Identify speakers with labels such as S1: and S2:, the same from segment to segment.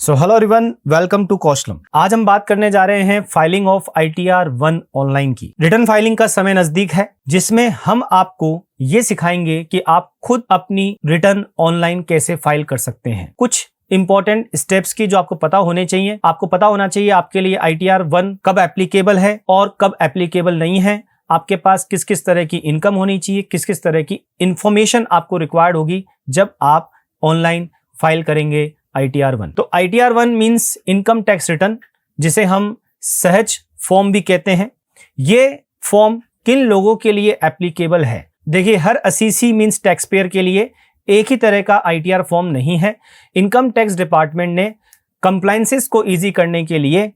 S1: So hello everyone, welcome to Kaushalam. आज हम बात करने जा रहे हैं फाइलिंग ऑफ ITR 1 ऑनलाइन की। रिटर्न फाइलिंग का समय नजदीक है, जिसमें हम आपको ये सिखाएंगे कि आप खुद अपनी रिटर्न ऑनलाइन कैसे फाइल कर सकते हैं। कुछ इंपॉर्टेंट स्टेप्स की जो आपको पता होने चाहिए। आपको पता होना चाहिए आपके लिए ITR 1 कब एप्लीकेबल है और कब एप्लीकेबल नहीं है। आपके पास किस किस तरह की इनकम होनी चाहिए, किस किस तरह की इंफॉर्मेशन आपको रिक्वायर्ड होगी जब आप ऑनलाइन फाइल करेंगे ITR 1। तो ITR 1 means income tax return, जिसे हम सहज फॉर्म भी कहते हैं। ये फॉर्म किन लोगों के लिए एप्लीकेबल है? देखिए, हर असीसी मीन्स टैक्स पेयर के लिए एक ही तरह का ITR फॉर्म नहीं है। इनकम टैक्स डिपार्टमेंट ने कंप्लायंसेस को ईजी करने के लिए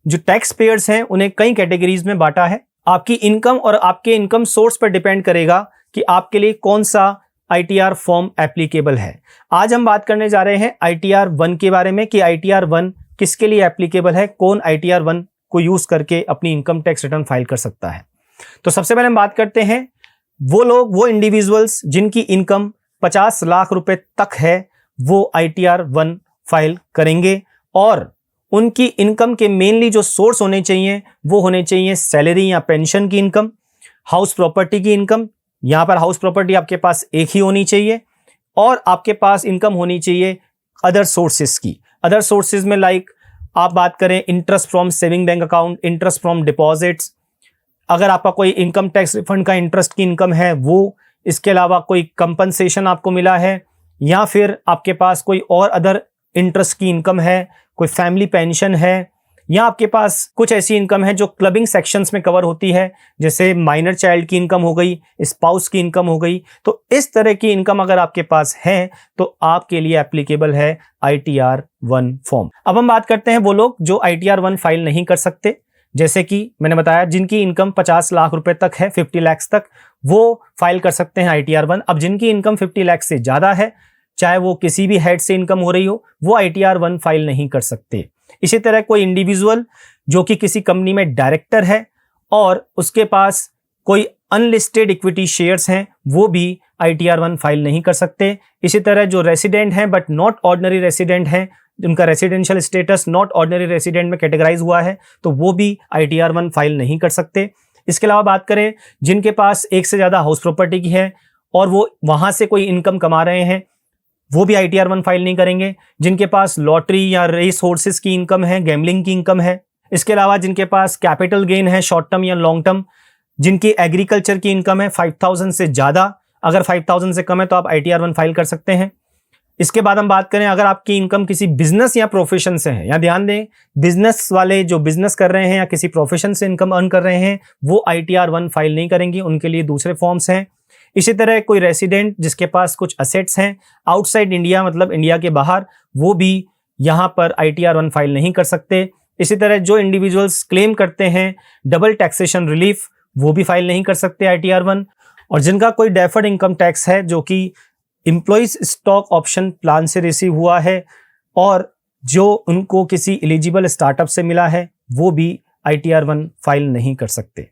S1: जो टैक्स पेयर्स हैं उन्हें कई कैटेगरीज में बांटा है। आपकी इनकम और आपके इनकम सोर्स पर डिपेंड करेगा कि आपके लिए कौन सा ITR फॉर्म एप्लीकेबल है। आज हम बात करने जा रहे हैं ITR 1 के बारे में कि ITR 1 किसके लिए एप्लीकेबल है, कौन ITR 1 को यूज करके अपनी इनकम टैक्स रिटर्न फाइल कर सकता है। तो सबसे पहले हम बात करते हैं वो लोग, वो इंडिविजुअल्स जिनकी इनकम 50 लाख रुपए तक है, वो ITR 1 फाइल करेंगे। और उनकी इनकम के मेनली जो सोर्स होने चाहिए वो होने चाहिए सैलरी या पेंशन की इनकम, हाउस प्रॉपर्टी की इनकम। यहां पर हाउस प्रॉपर्टी आपके पास एक ही होनी चाहिए और आपके पास इनकम होनी चाहिए अदर सोर्सेज की। अदर सोर्सेज में लाइक आप बात करें interest from saving bank account, interest from deposits, अगर आपका कोई इनकम टैक्स रिफंड का इंटरेस्ट की इनकम है वो, इसके अलावा कोई कंपनसेशन आपको मिला है, या फिर आपके पास कोई और अदर इंटरेस्ट की इनकम है, कोई फैमिली पेंशन है, या आपके पास कुछ ऐसी इनकम है जो क्लबिंग सेक्शंस में कवर होती है, जैसे माइनर चाइल्ड की इनकम हो गई, स्पाउस की इनकम हो गई। तो इस तरह की इनकम अगर आपके पास है तो आपके लिए एप्लीकेबल है ITR 1 फॉर्म। अब हम बात करते हैं वो लोग जो ITR 1 फाइल नहीं कर सकते। जैसे कि मैंने बताया, जिनकी इनकम 50 लाख रुपए तक है, 50 लाख तक, वो फाइल कर सकते हैं ITR 1। अब जिनकी इनकम 50 लाख से ज्यादा है, चाहे वो किसी भी हेड से इनकम हो रही हो, वो ITR 1 फाइल नहीं कर सकते। इसी तरह कोई इंडिविजुअल जो कि किसी कंपनी में डायरेक्टर है और उसके पास कोई अनलिस्टेड इक्विटी शेयर्स हैं, वो भी ITR 1 फाइल नहीं कर सकते। इसी तरह जो रेसिडेंट हैं बट नॉट ऑर्डिनरी रेसिडेंट हैं, उनका residential status not ordinary resident में कैटेगराइज हुआ है, तो वो भी ITR 1 फाइल नहीं कर सकते। इसके अलावा बात करें जिनके पास एक से ज्यादा हाउस प्रॉपर्टी की है और वो वहां से कोई इनकम कमा रहे हैं, वो भी ITR 1 फाइल नहीं करेंगे। जिनके पास लॉटरी या रेस हॉर्सेस की इनकम है, गैम्बलिंग की इनकम है, इसके अलावा जिनके पास कैपिटल गेन है शॉर्ट टर्म या लॉन्ग टर्म, जिनकी एग्रीकल्चर की इनकम है 5000 से ज्यादा, अगर 5000 से कम है तो आप ITR 1 फाइल कर सकते हैं। इसके बाद हम बात करें अगर आपकी इनकम किसी बिजनेस या प्रोफेशन से है, या ध्यान दें बिजनेस वाले जो बिजनेस कर रहे हैं या किसी प्रोफेशन से इनकम अर्न कर रहे हैं, वो ITR 1 फाइल नहीं करेंगे, उनके लिए दूसरे फॉर्म्स हैं। इसी तरह कोई रेसिडेंट जिसके पास कुछ असेट्स हैं आउटसाइड इंडिया, मतलब इंडिया के बाहर, वो भी यहां पर ITR 1 फाइल नहीं कर सकते। इसी तरह जो इंडिविजुअल्स क्लेम करते हैं डबल टैक्सेशन रिलीफ, वो भी फाइल नहीं कर सकते ITR 1। और जिनका कोई डेफर्ड इनकम टैक्स है जो कि एम्प्लॉइज स्टॉक ऑप्शन प्लान से रिसीव हुआ है और जो उनको किसी एलिजिबल स्टार्टअप से मिला है, वो भी ITR 1 फाइल नहीं कर सकते।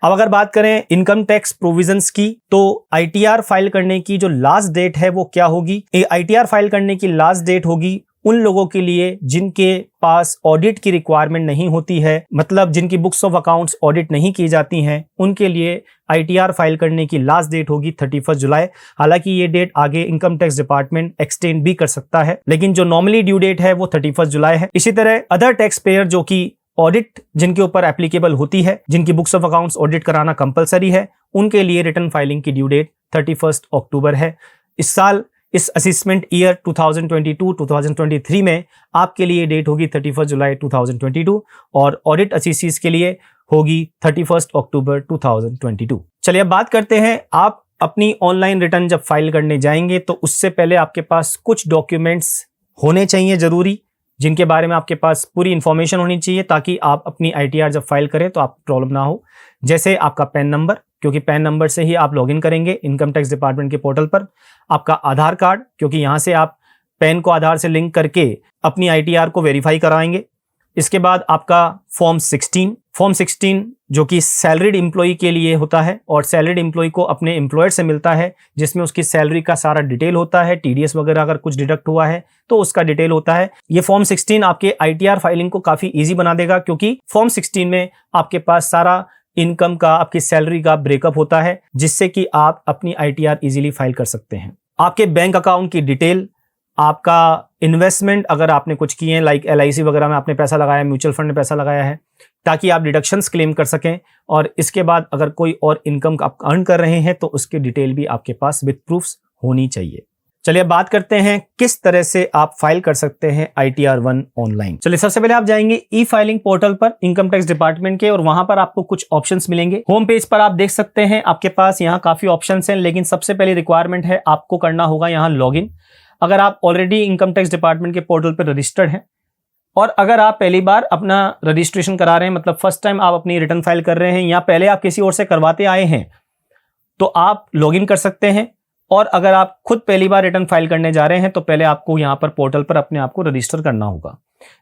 S1: अब अगर बात करें इनकम टैक्स प्रोविजंस की, तो ITR फाइल करने की जो लास्ट डेट है वो क्या होगी? ITR फाइल करने की लास्ट डेट होगी उन लोगों के लिए जिनके पास ऑडिट की रिक्वायरमेंट नहीं होती है, मतलब जिनकी बुक्स ऑफ अकाउंट्स ऑडिट नहीं की जाती हैं, उनके लिए ITR फाइल करने की लास्ट डेट होगी 31 जुलाई। हालांकि ये डेट आगे इनकम टैक्स डिपार्टमेंट एक्सटेंड भी कर सकता है, लेकिन जो नॉर्मली ड्यू डेट है वो 31 जुलाई है। इसी तरह अदर टैक्स पेयर जो कि ऑडिट जिनके ऊपर एप्लीकेबल होती है, जिनकी बुक्स ऑफ अकाउंट्स ऑडिट कराना कंपलसरी है, उनके लिए रिटर्न फाइलिंग की ड्यू डेट 31 अक्टूबर है। इस साल इस असेसमेंट ईयर 2022-2023 में आपके लिए डेट होगी 31 जुलाई 2022 और ऑडिट असेसीज के लिए होगी 31 अक्टूबर 2022। चलिए अब बात करते हैं, आप अपनी ऑनलाइन रिटर्न जब फाइल करने जाएंगे तो उससे पहले आपके पास कुछ डॉक्यूमेंट्स होने चाहिए जरूरी, जिनके बारे में आपके पास पूरी इंफॉर्मेशन होनी चाहिए ताकि आप अपनी ITR जब फाइल करें तो आपको प्रॉब्लम ना हो। जैसे आपका पैन नंबर, क्योंकि पैन नंबर से ही आप लॉगिन करेंगे इनकम टैक्स डिपार्टमेंट के पोर्टल पर। आपका आधार कार्ड, क्योंकि यहां से आप पैन को आधार से लिंक करके अपनी ITR को वेरीफाई कराएंगे। इसके बाद आपका फॉर्म फॉर्म 16 जो कि सैलरीड एम्प्लॉय के लिए होता है और सैलरीड एम्प्लॉय को अपने एम्प्लॉयर से मिलता है, जिसमें उसकी सैलरी का सारा डिटेल होता है, टीडीएस वगैरह अगर कुछ डिडक्ट हुआ है तो उसका डिटेल होता है। ये फॉर्म 16 आपके आईटीआर फाइलिंग को काफी इजी बना देगा, क्योंकि फॉर्म 16 में आपके पास सारा इनकम का, आपकी सैलरी का ब्रेकअप होता है, जिससे कि आप अपनी आईटीआर इजीली फाइल कर सकते हैं। आपके बैंक अकाउंट की डिटेल, आपका इन्वेस्टमेंट अगर आपने कुछ किए हैं, लाइक एलआईसी वगैरह में आपने पैसा लगाया है, म्यूचुअल फंड में पैसा लगाया है, ताकि आप डिडक्शंस क्लेम कर सकें। और इसके बाद अगर कोई और इनकम आप अर्न कर रहे हैं तो उसकी डिटेल भी आपके पास विद प्रूफ्स होनी चाहिए। चलिए अब बात करते हैं किस तरह से आप फाइल कर सकते हैं आईटीआर 1 ऑनलाइन। चलिए सबसे पहले आप जाएंगे ई फाइलिंग पोर्टल पर इनकम टैक्स डिपार्टमेंट के, और वहां पर आपको कुछ ऑप्शंस मिलेंगे। होम पेज पर आप देख सकते हैं आपके पास यहाँ काफी ऑप्शंस हैं, लेकिन सबसे पहले रिक्वायरमेंट है आपको करना होगा यहाँ लॉगिन। अगर आप ऑलरेडी इनकम टैक्स डिपार्टमेंट के पोर्टल पर रजिस्टर्ड हैं और अगर आप पहली बार अपना रजिस्ट्रेशन करा रहे हैं, मतलब फर्स्ट टाइम आप अपनी रिटर्न फाइल कर रहे हैं या पहले आप किसी और से करवाते आए हैं, तो आप लॉगिन कर सकते हैं। और अगर आप खुद पहली बार रिटर्न फाइल करने जा रहे हैं तो पहले आपको यहां पर पोर्टल पर अपने आप को रजिस्टर करना होगा।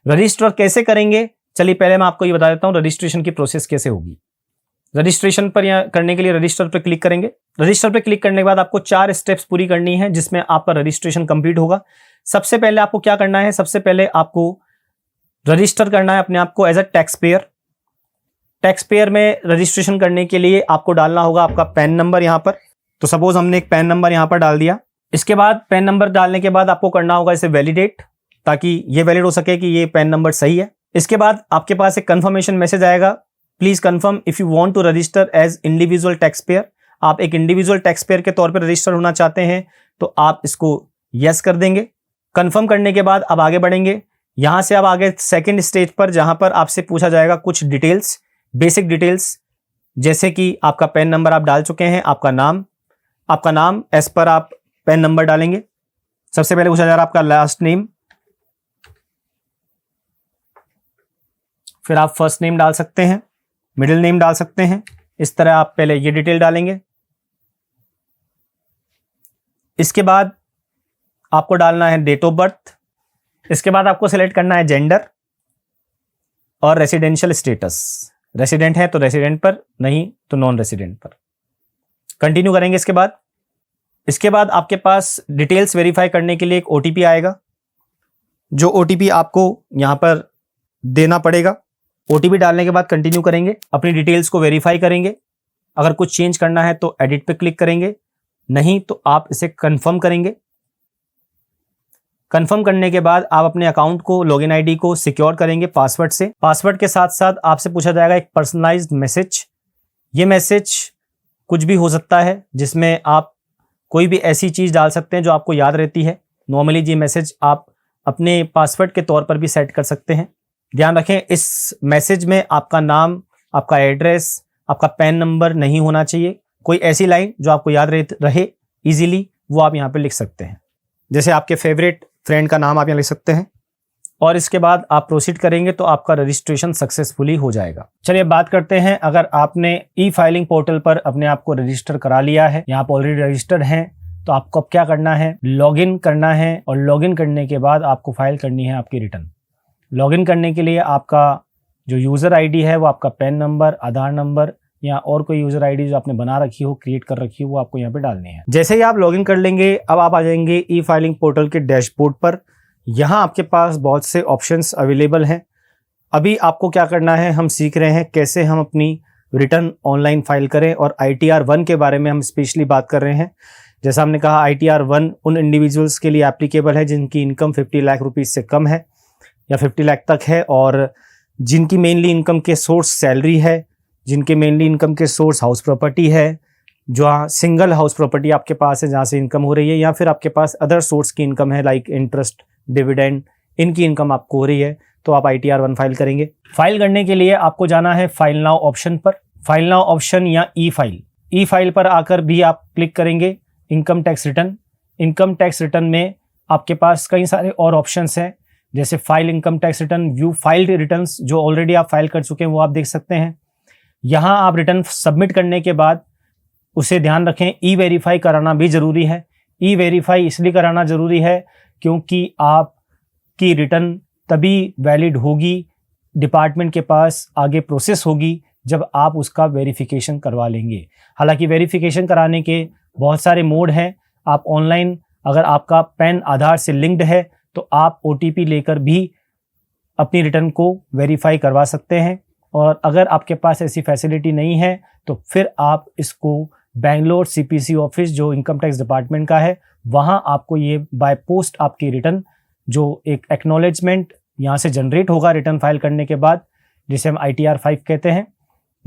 S1: रजिस्टर कैसे करेंगे, चलिए पहले मैं आपको ये बता देता हूं रजिस्ट्रेशन की प्रोसेस कैसे होगी। रजिस्ट्रेशन पर या करने के लिए रजिस्टर पर क्लिक करेंगे। रजिस्टर पर क्लिक करने के बाद आपको 4 स्टेप्स पूरी करनी है, जिसमें आपका रजिस्ट्रेशन कंप्लीट होगा। सबसे पहले आपको क्या करना है, सबसे पहले आपको रजिस्टर करना है अपने आप को as a tax payer. Tax payer में रजिस्ट्रेशन करने के लिए आपको डालना होगा आपका पैन नंबर यहाँ पर। तो सपोज हमने एक पैन नंबर यहाँ पर डाल दिया। इसके बाद पैन नंबर डालने के बाद आपको करना होगा इसे वैलिडेट, ताकि ये वैलिड हो सके कि ये पैन नंबर सही है। इसके बाद आपके पास एक कंफर्मेशन मैसेज आएगा, please confirm if you want to register as individual tax payer. आप एक इंडिविजुअल टैक्स पेयर के तौर पर रजिस्टर होना चाहते हैं तो आप इसको यस कर देंगे। कंफर्म करने के बाद अब आगे बढ़ेंगे। यहां से अब आगे सेकंड स्टेज पर, जहां पर आपसे पूछा जाएगा कुछ डिटेल्स, बेसिक डिटेल्स, जैसे कि आपका पैन नंबर आप डाल चुके हैं, आपका नाम एज पर आप पैन नंबर डालेंगे। सबसे पहले पूछा जा रहा है आपका लास्ट नेम, फिर आप फर्स्ट नेम डाल सकते हैं, मिडिल नेम डाल सकते हैं। इस तरह आप पहले ये डिटेल डालेंगे। इसके बाद आपको डालना है डेट ऑफ बर्थ। इसके बाद आपको सिलेक्ट करना है जेंडर और रेसिडेंशियल स्टेटस। रेसिडेंट है तो रेसिडेंट पर, नहीं तो नॉन रेसिडेंट पर। कंटिन्यू करेंगे। इसके बाद आपके पास डिटेल्स वेरीफाई करने के लिए एक ओटीपी आएगा, जो ओटीपी आपको यहां पर देना पड़ेगा। ओटीपी डालने के बाद कंटिन्यू करेंगे, अपनी डिटेल्स को वेरीफाई करेंगे। अगर कुछ चेंज करना है तो एडिट पे क्लिक करेंगे, नहीं तो आप इसे कंफर्म करेंगे। कंफर्म करने के बाद आप अपने अकाउंट को, लॉगिन आईडी को सिक्योर करेंगे पासवर्ड से। पासवर्ड के साथ साथ आपसे पूछा जाएगा एक पर्सनलाइज्ड मैसेज। ये मैसेज कुछ भी हो सकता है, जिसमें आप कोई भी ऐसी चीज डाल सकते हैं जो आपको याद रहती है। नॉर्मली ये मैसेज आप अपने पासवर्ड के तौर पर भी सेट कर सकते हैं। ध्यान रखें, इस मैसेज में आपका नाम, आपका एड्रेस, आपका पैन नंबर नहीं होना चाहिए। कोई ऐसी लाइन जो आपको याद रहे इजीली, वो आप यहाँ पे लिख सकते हैं। जैसे आपके फेवरेट फ्रेंड का नाम आप यहाँ लिख सकते हैं। और इसके बाद आप प्रोसीड करेंगे तो आपका रजिस्ट्रेशन सक्सेसफुली हो जाएगा। चलिए बात करते हैं, अगर आपने ई फाइलिंग पोर्टल पर अपने आप को रजिस्टर करा लिया है या आप ऑलरेडी रजिस्टर्ड हैं, तो आपको अब क्या करना है, लॉगिन करना है। और लॉगिन करने के बाद आपको फाइल करनी है आपकी रिटर्न। लॉगिन करने के लिए आपका जो यूज़र आईडी है वो आपका पैन नंबर, आधार नंबर या और कोई यूज़र आईडी जो आपने बना रखी हो, क्रिएट कर रखी हो, वो आपको यहाँ पे डालनी है। जैसे ही आप लॉगिन कर लेंगे, अब आप आ जाएंगे ई फाइलिंग पोर्टल के डैशबोर्ड पर। यहाँ आपके पास बहुत से ऑप्शंस अवेलेबल हैं। अभी आपको क्या करना है, हम सीख रहे हैं कैसे हम अपनी रिटर्न ऑनलाइन फाइल करें, और ITR 1 के बारे में हम स्पेशली बात कर रहे हैं। जैसा हमने कहा, ITR 1 उन इंडिविजुअल्स के लिए एप्लीकेबल है जिनकी इनकम 50 लाख रुपीज़ से कम है या 50 लाख तक है, और जिनकी मेनली इनकम के सोर्स सैलरी है, जिनके मेनली इनकम के सोर्स हाउस प्रॉपर्टी है, जो सिंगल हाउस प्रॉपर्टी आपके पास है जहाँ से इनकम हो रही है, या फिर आपके पास अदर सोर्स की इनकम है लाइक इंटरेस्ट, डिविडेंड, इनकी इनकम आपको हो रही है, तो आप ITR 1 फाइल करेंगे। फाइल करने के लिए आपको जाना है फाइल नाउ ऑप्शन पर। फाइल नाउ ऑप्शन या ई फाइल पर आकर भी आप क्लिक करेंगे income tax return. Income tax return में आपके पास कई सारे और ऑप्शंस हैं, जैसे file income tax return, view filed returns, जो ऑलरेडी आप फाइल कर चुके हैं वो आप देख सकते हैं। यहाँ आप रिटर्न सबमिट करने के बाद उसे ध्यान रखें ई वेरीफाई कराना भी ज़रूरी है। ई वेरीफाई इसलिए कराना ज़रूरी है क्योंकि आपकी रिटर्न तभी वैलिड होगी डिपार्टमेंट के पास आगे प्रोसेस होगी जब आप उसका वेरिफिकेशन करवा लेंगे। हालांकि वेरिफिकेशन कराने के बहुत सारे मोड हैं। आप ऑनलाइन, अगर आपका पैन आधार से लिंक्ड है तो आप OTP लेकर भी अपनी रिटर्न को वेरीफाई करवा सकते हैं, और अगर आपके पास ऐसी फैसिलिटी नहीं है तो फिर आप इसको बेंगलोर CPC ऑफिस जो इनकम टैक्स डिपार्टमेंट का है, वहाँ आपको ये बाय पोस्ट आपकी रिटर्न जो एक एक्नॉलेजमेंट यहाँ से जनरेट होगा रिटर्न फाइल करने के बाद, जिसे हम ITR 5 कहते हैं,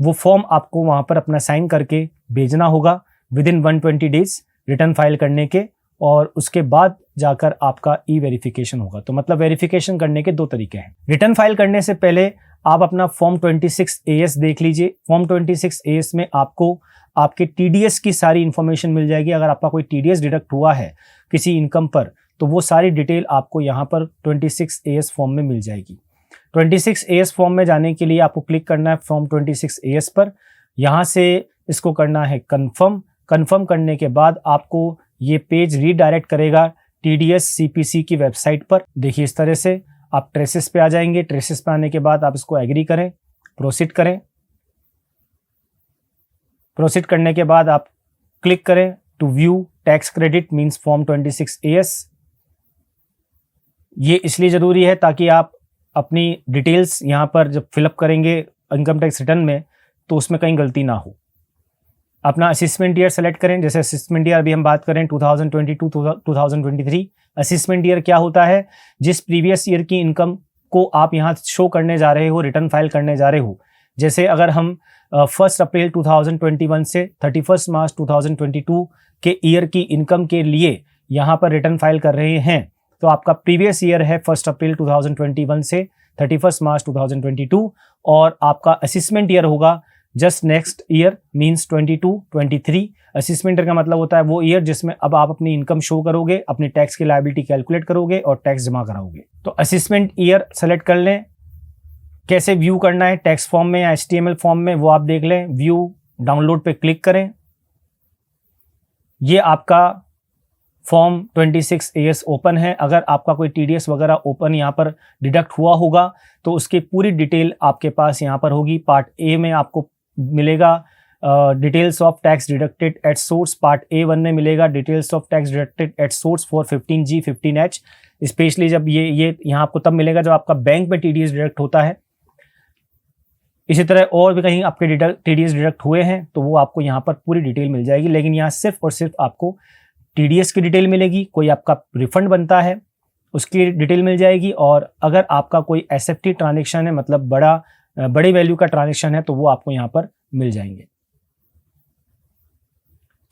S1: वो फॉर्म आपको वहाँ पर अपना साइन करके भेजना होगा विदिन 120 डेज रिटर्न फाइल करने के, और उसके बाद जाकर आपका वेरिफिकेशन होगा। तो मतलब वेरिफिकेशन करने के दो तरीके हैं। रिटर्न फाइल करने से पहले आप अपना फॉर्म 26AS देख लीजिए। फॉर्म 26AS में आपको आपके TDS की सारी इंफॉर्मेशन मिल जाएगी। अगर आपका कोई TDS डिडक्ट हुआ है किसी इनकम पर तो वो सारी डिटेल आपको यहाँ पर 26AS फॉर्म में मिल जाएगी। 26AS फॉर्म में जाने के लिए आपको क्लिक करना है फॉर्म 26AS पर। यहाँ से इसको करना है कन्फर्म करने के बाद आपको ये पेज रीडायरेक्ट करेगा TDS CPC की वेबसाइट पर। देखिए इस तरह से आप ट्रेसेस पे आ जाएंगे। ट्रेसेस पे आने के बाद आप इसको एग्री करें, प्रोसीड करें। प्रोसीड करने के बाद आप क्लिक करें to view tax credit means form 26AS। ये इसलिए ज़रूरी है ताकि आप अपनी डिटेल्स यहाँ पर जब फिलअप करेंगे इनकम टैक्स रिटर्न में तो उसमें कहीं गलती ना हो। अपना असेसमेंट ईयर सेलेक्ट करें। जैसे असेसमेंट ईयर अभी हम बात करें 2022-2023। असेसमेंट ईयर क्या होता है? जिस प्रीवियस ईयर की इनकम को आप यहाँ शो करने जा रहे हो, रिटर्न फाइल करने जा रहे हो। जैसे अगर हम 1 अप्रैल 2021 से 31 मार्च 2022 के ईयर की इनकम के लिए यहाँ पर रिटर्न फाइल कर रहे हैं तो आपका प्रीवियस ईयर है 1 अप्रैल 2021 से 31 मार्च 2022, और आपका असेसमेंट ईयर होगा just next year means 22-23। Assessment year का मतलब होता है वो ईयर जिसमें अब आप अपनी इनकम शो करोगे, अपनी टैक्स की लायबिलिटी कैलकुलेट करोगे और टैक्स जमा कराओगे। तो असेसमेंट ईयर सेलेक्ट कर लें। कैसे व्यू करना है, टेक्स्ट फॉर्म में या HTML फॉर्म में, वो आप देख लें। व्यू डाउनलोड पे क्लिक करें। ये आपका फॉर्म 26AS ओपन है। अगर आपका कोई TDS वगैरह ओपन यहाँ पर डिडक्ट हुआ होगा तो उसकी पूरी डिटेल आपके पास यहाँ पर होगी। पार्ट A में आपको मिलेगा details of tax deducted at source. Part A1 में मिलेगा details of tax deducted at source for 15G 15H। Specially जब ये यहाँ आपको तब मिलेगा जब आपका बैंक में TDS डिडक्ट होता है। इसी तरह और भी कहीं आपके TDS डिडक्ट हुए हैं तो वो आपको यहाँ पर पूरी डिटेल मिल जाएगी। लेकिन यहाँ सिर्फ और सिर्फ आपको TDS की डिटेल मिलेगी। कोई आपका रिफंड बनता है उसकी डिटेल मिल जाएगी, और अगर आपका कोई SFT ट्रांजेक्शन है, मतलब बड़ी वैल्यू का ट्रांजेक्शन है, तो वो आपको यहाँ पर मिल जाएंगे।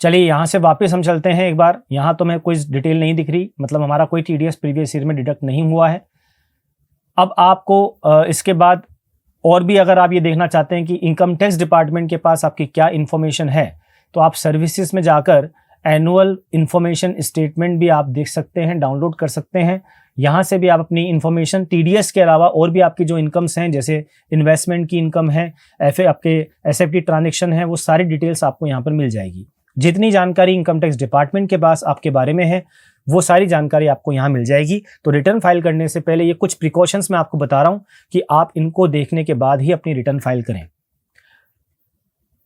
S1: चलिए यहाँ से वापस हम चलते हैं एक बार। यहाँ तो मैं कोई डिटेल नहीं दिख रही, मतलब हमारा कोई TDS प्रीवियस ईयर में डिडक्ट नहीं हुआ है। अब आपको इसके बाद और भी अगर आप ये देखना चाहते हैं कि इनकम टैक्स डिपार्टमेंट के पास आपकी क्या इन्फॉर्मेशन है, तो आप सर्विसेज में जाकर एनुअल इंफॉर्मेशन स्टेटमेंट भी आप देख सकते हैं, डाउनलोड कर सकते हैं। यहाँ से भी आप अपनी इन्फॉर्मेशन TDS के अलावा और भी आपकी जो इनकम्स हैं, जैसे इन्वेस्टमेंट की इनकम है, आपके SFT ट्रांजेक्शन है, वो सारी डिटेल्स आपको यहाँ पर मिल जाएगी। जितनी जानकारी इनकम टैक्स डिपार्टमेंट के पास आपके बारे में है वो सारी जानकारी आपको यहाँ मिल जाएगी। तो रिटर्न फाइल करने से पहले ये कुछ प्रिकॉशंस मैं आपको बता रहा हूँ कि आप इनको देखने के बाद ही अपनी रिटर्न फाइल करें।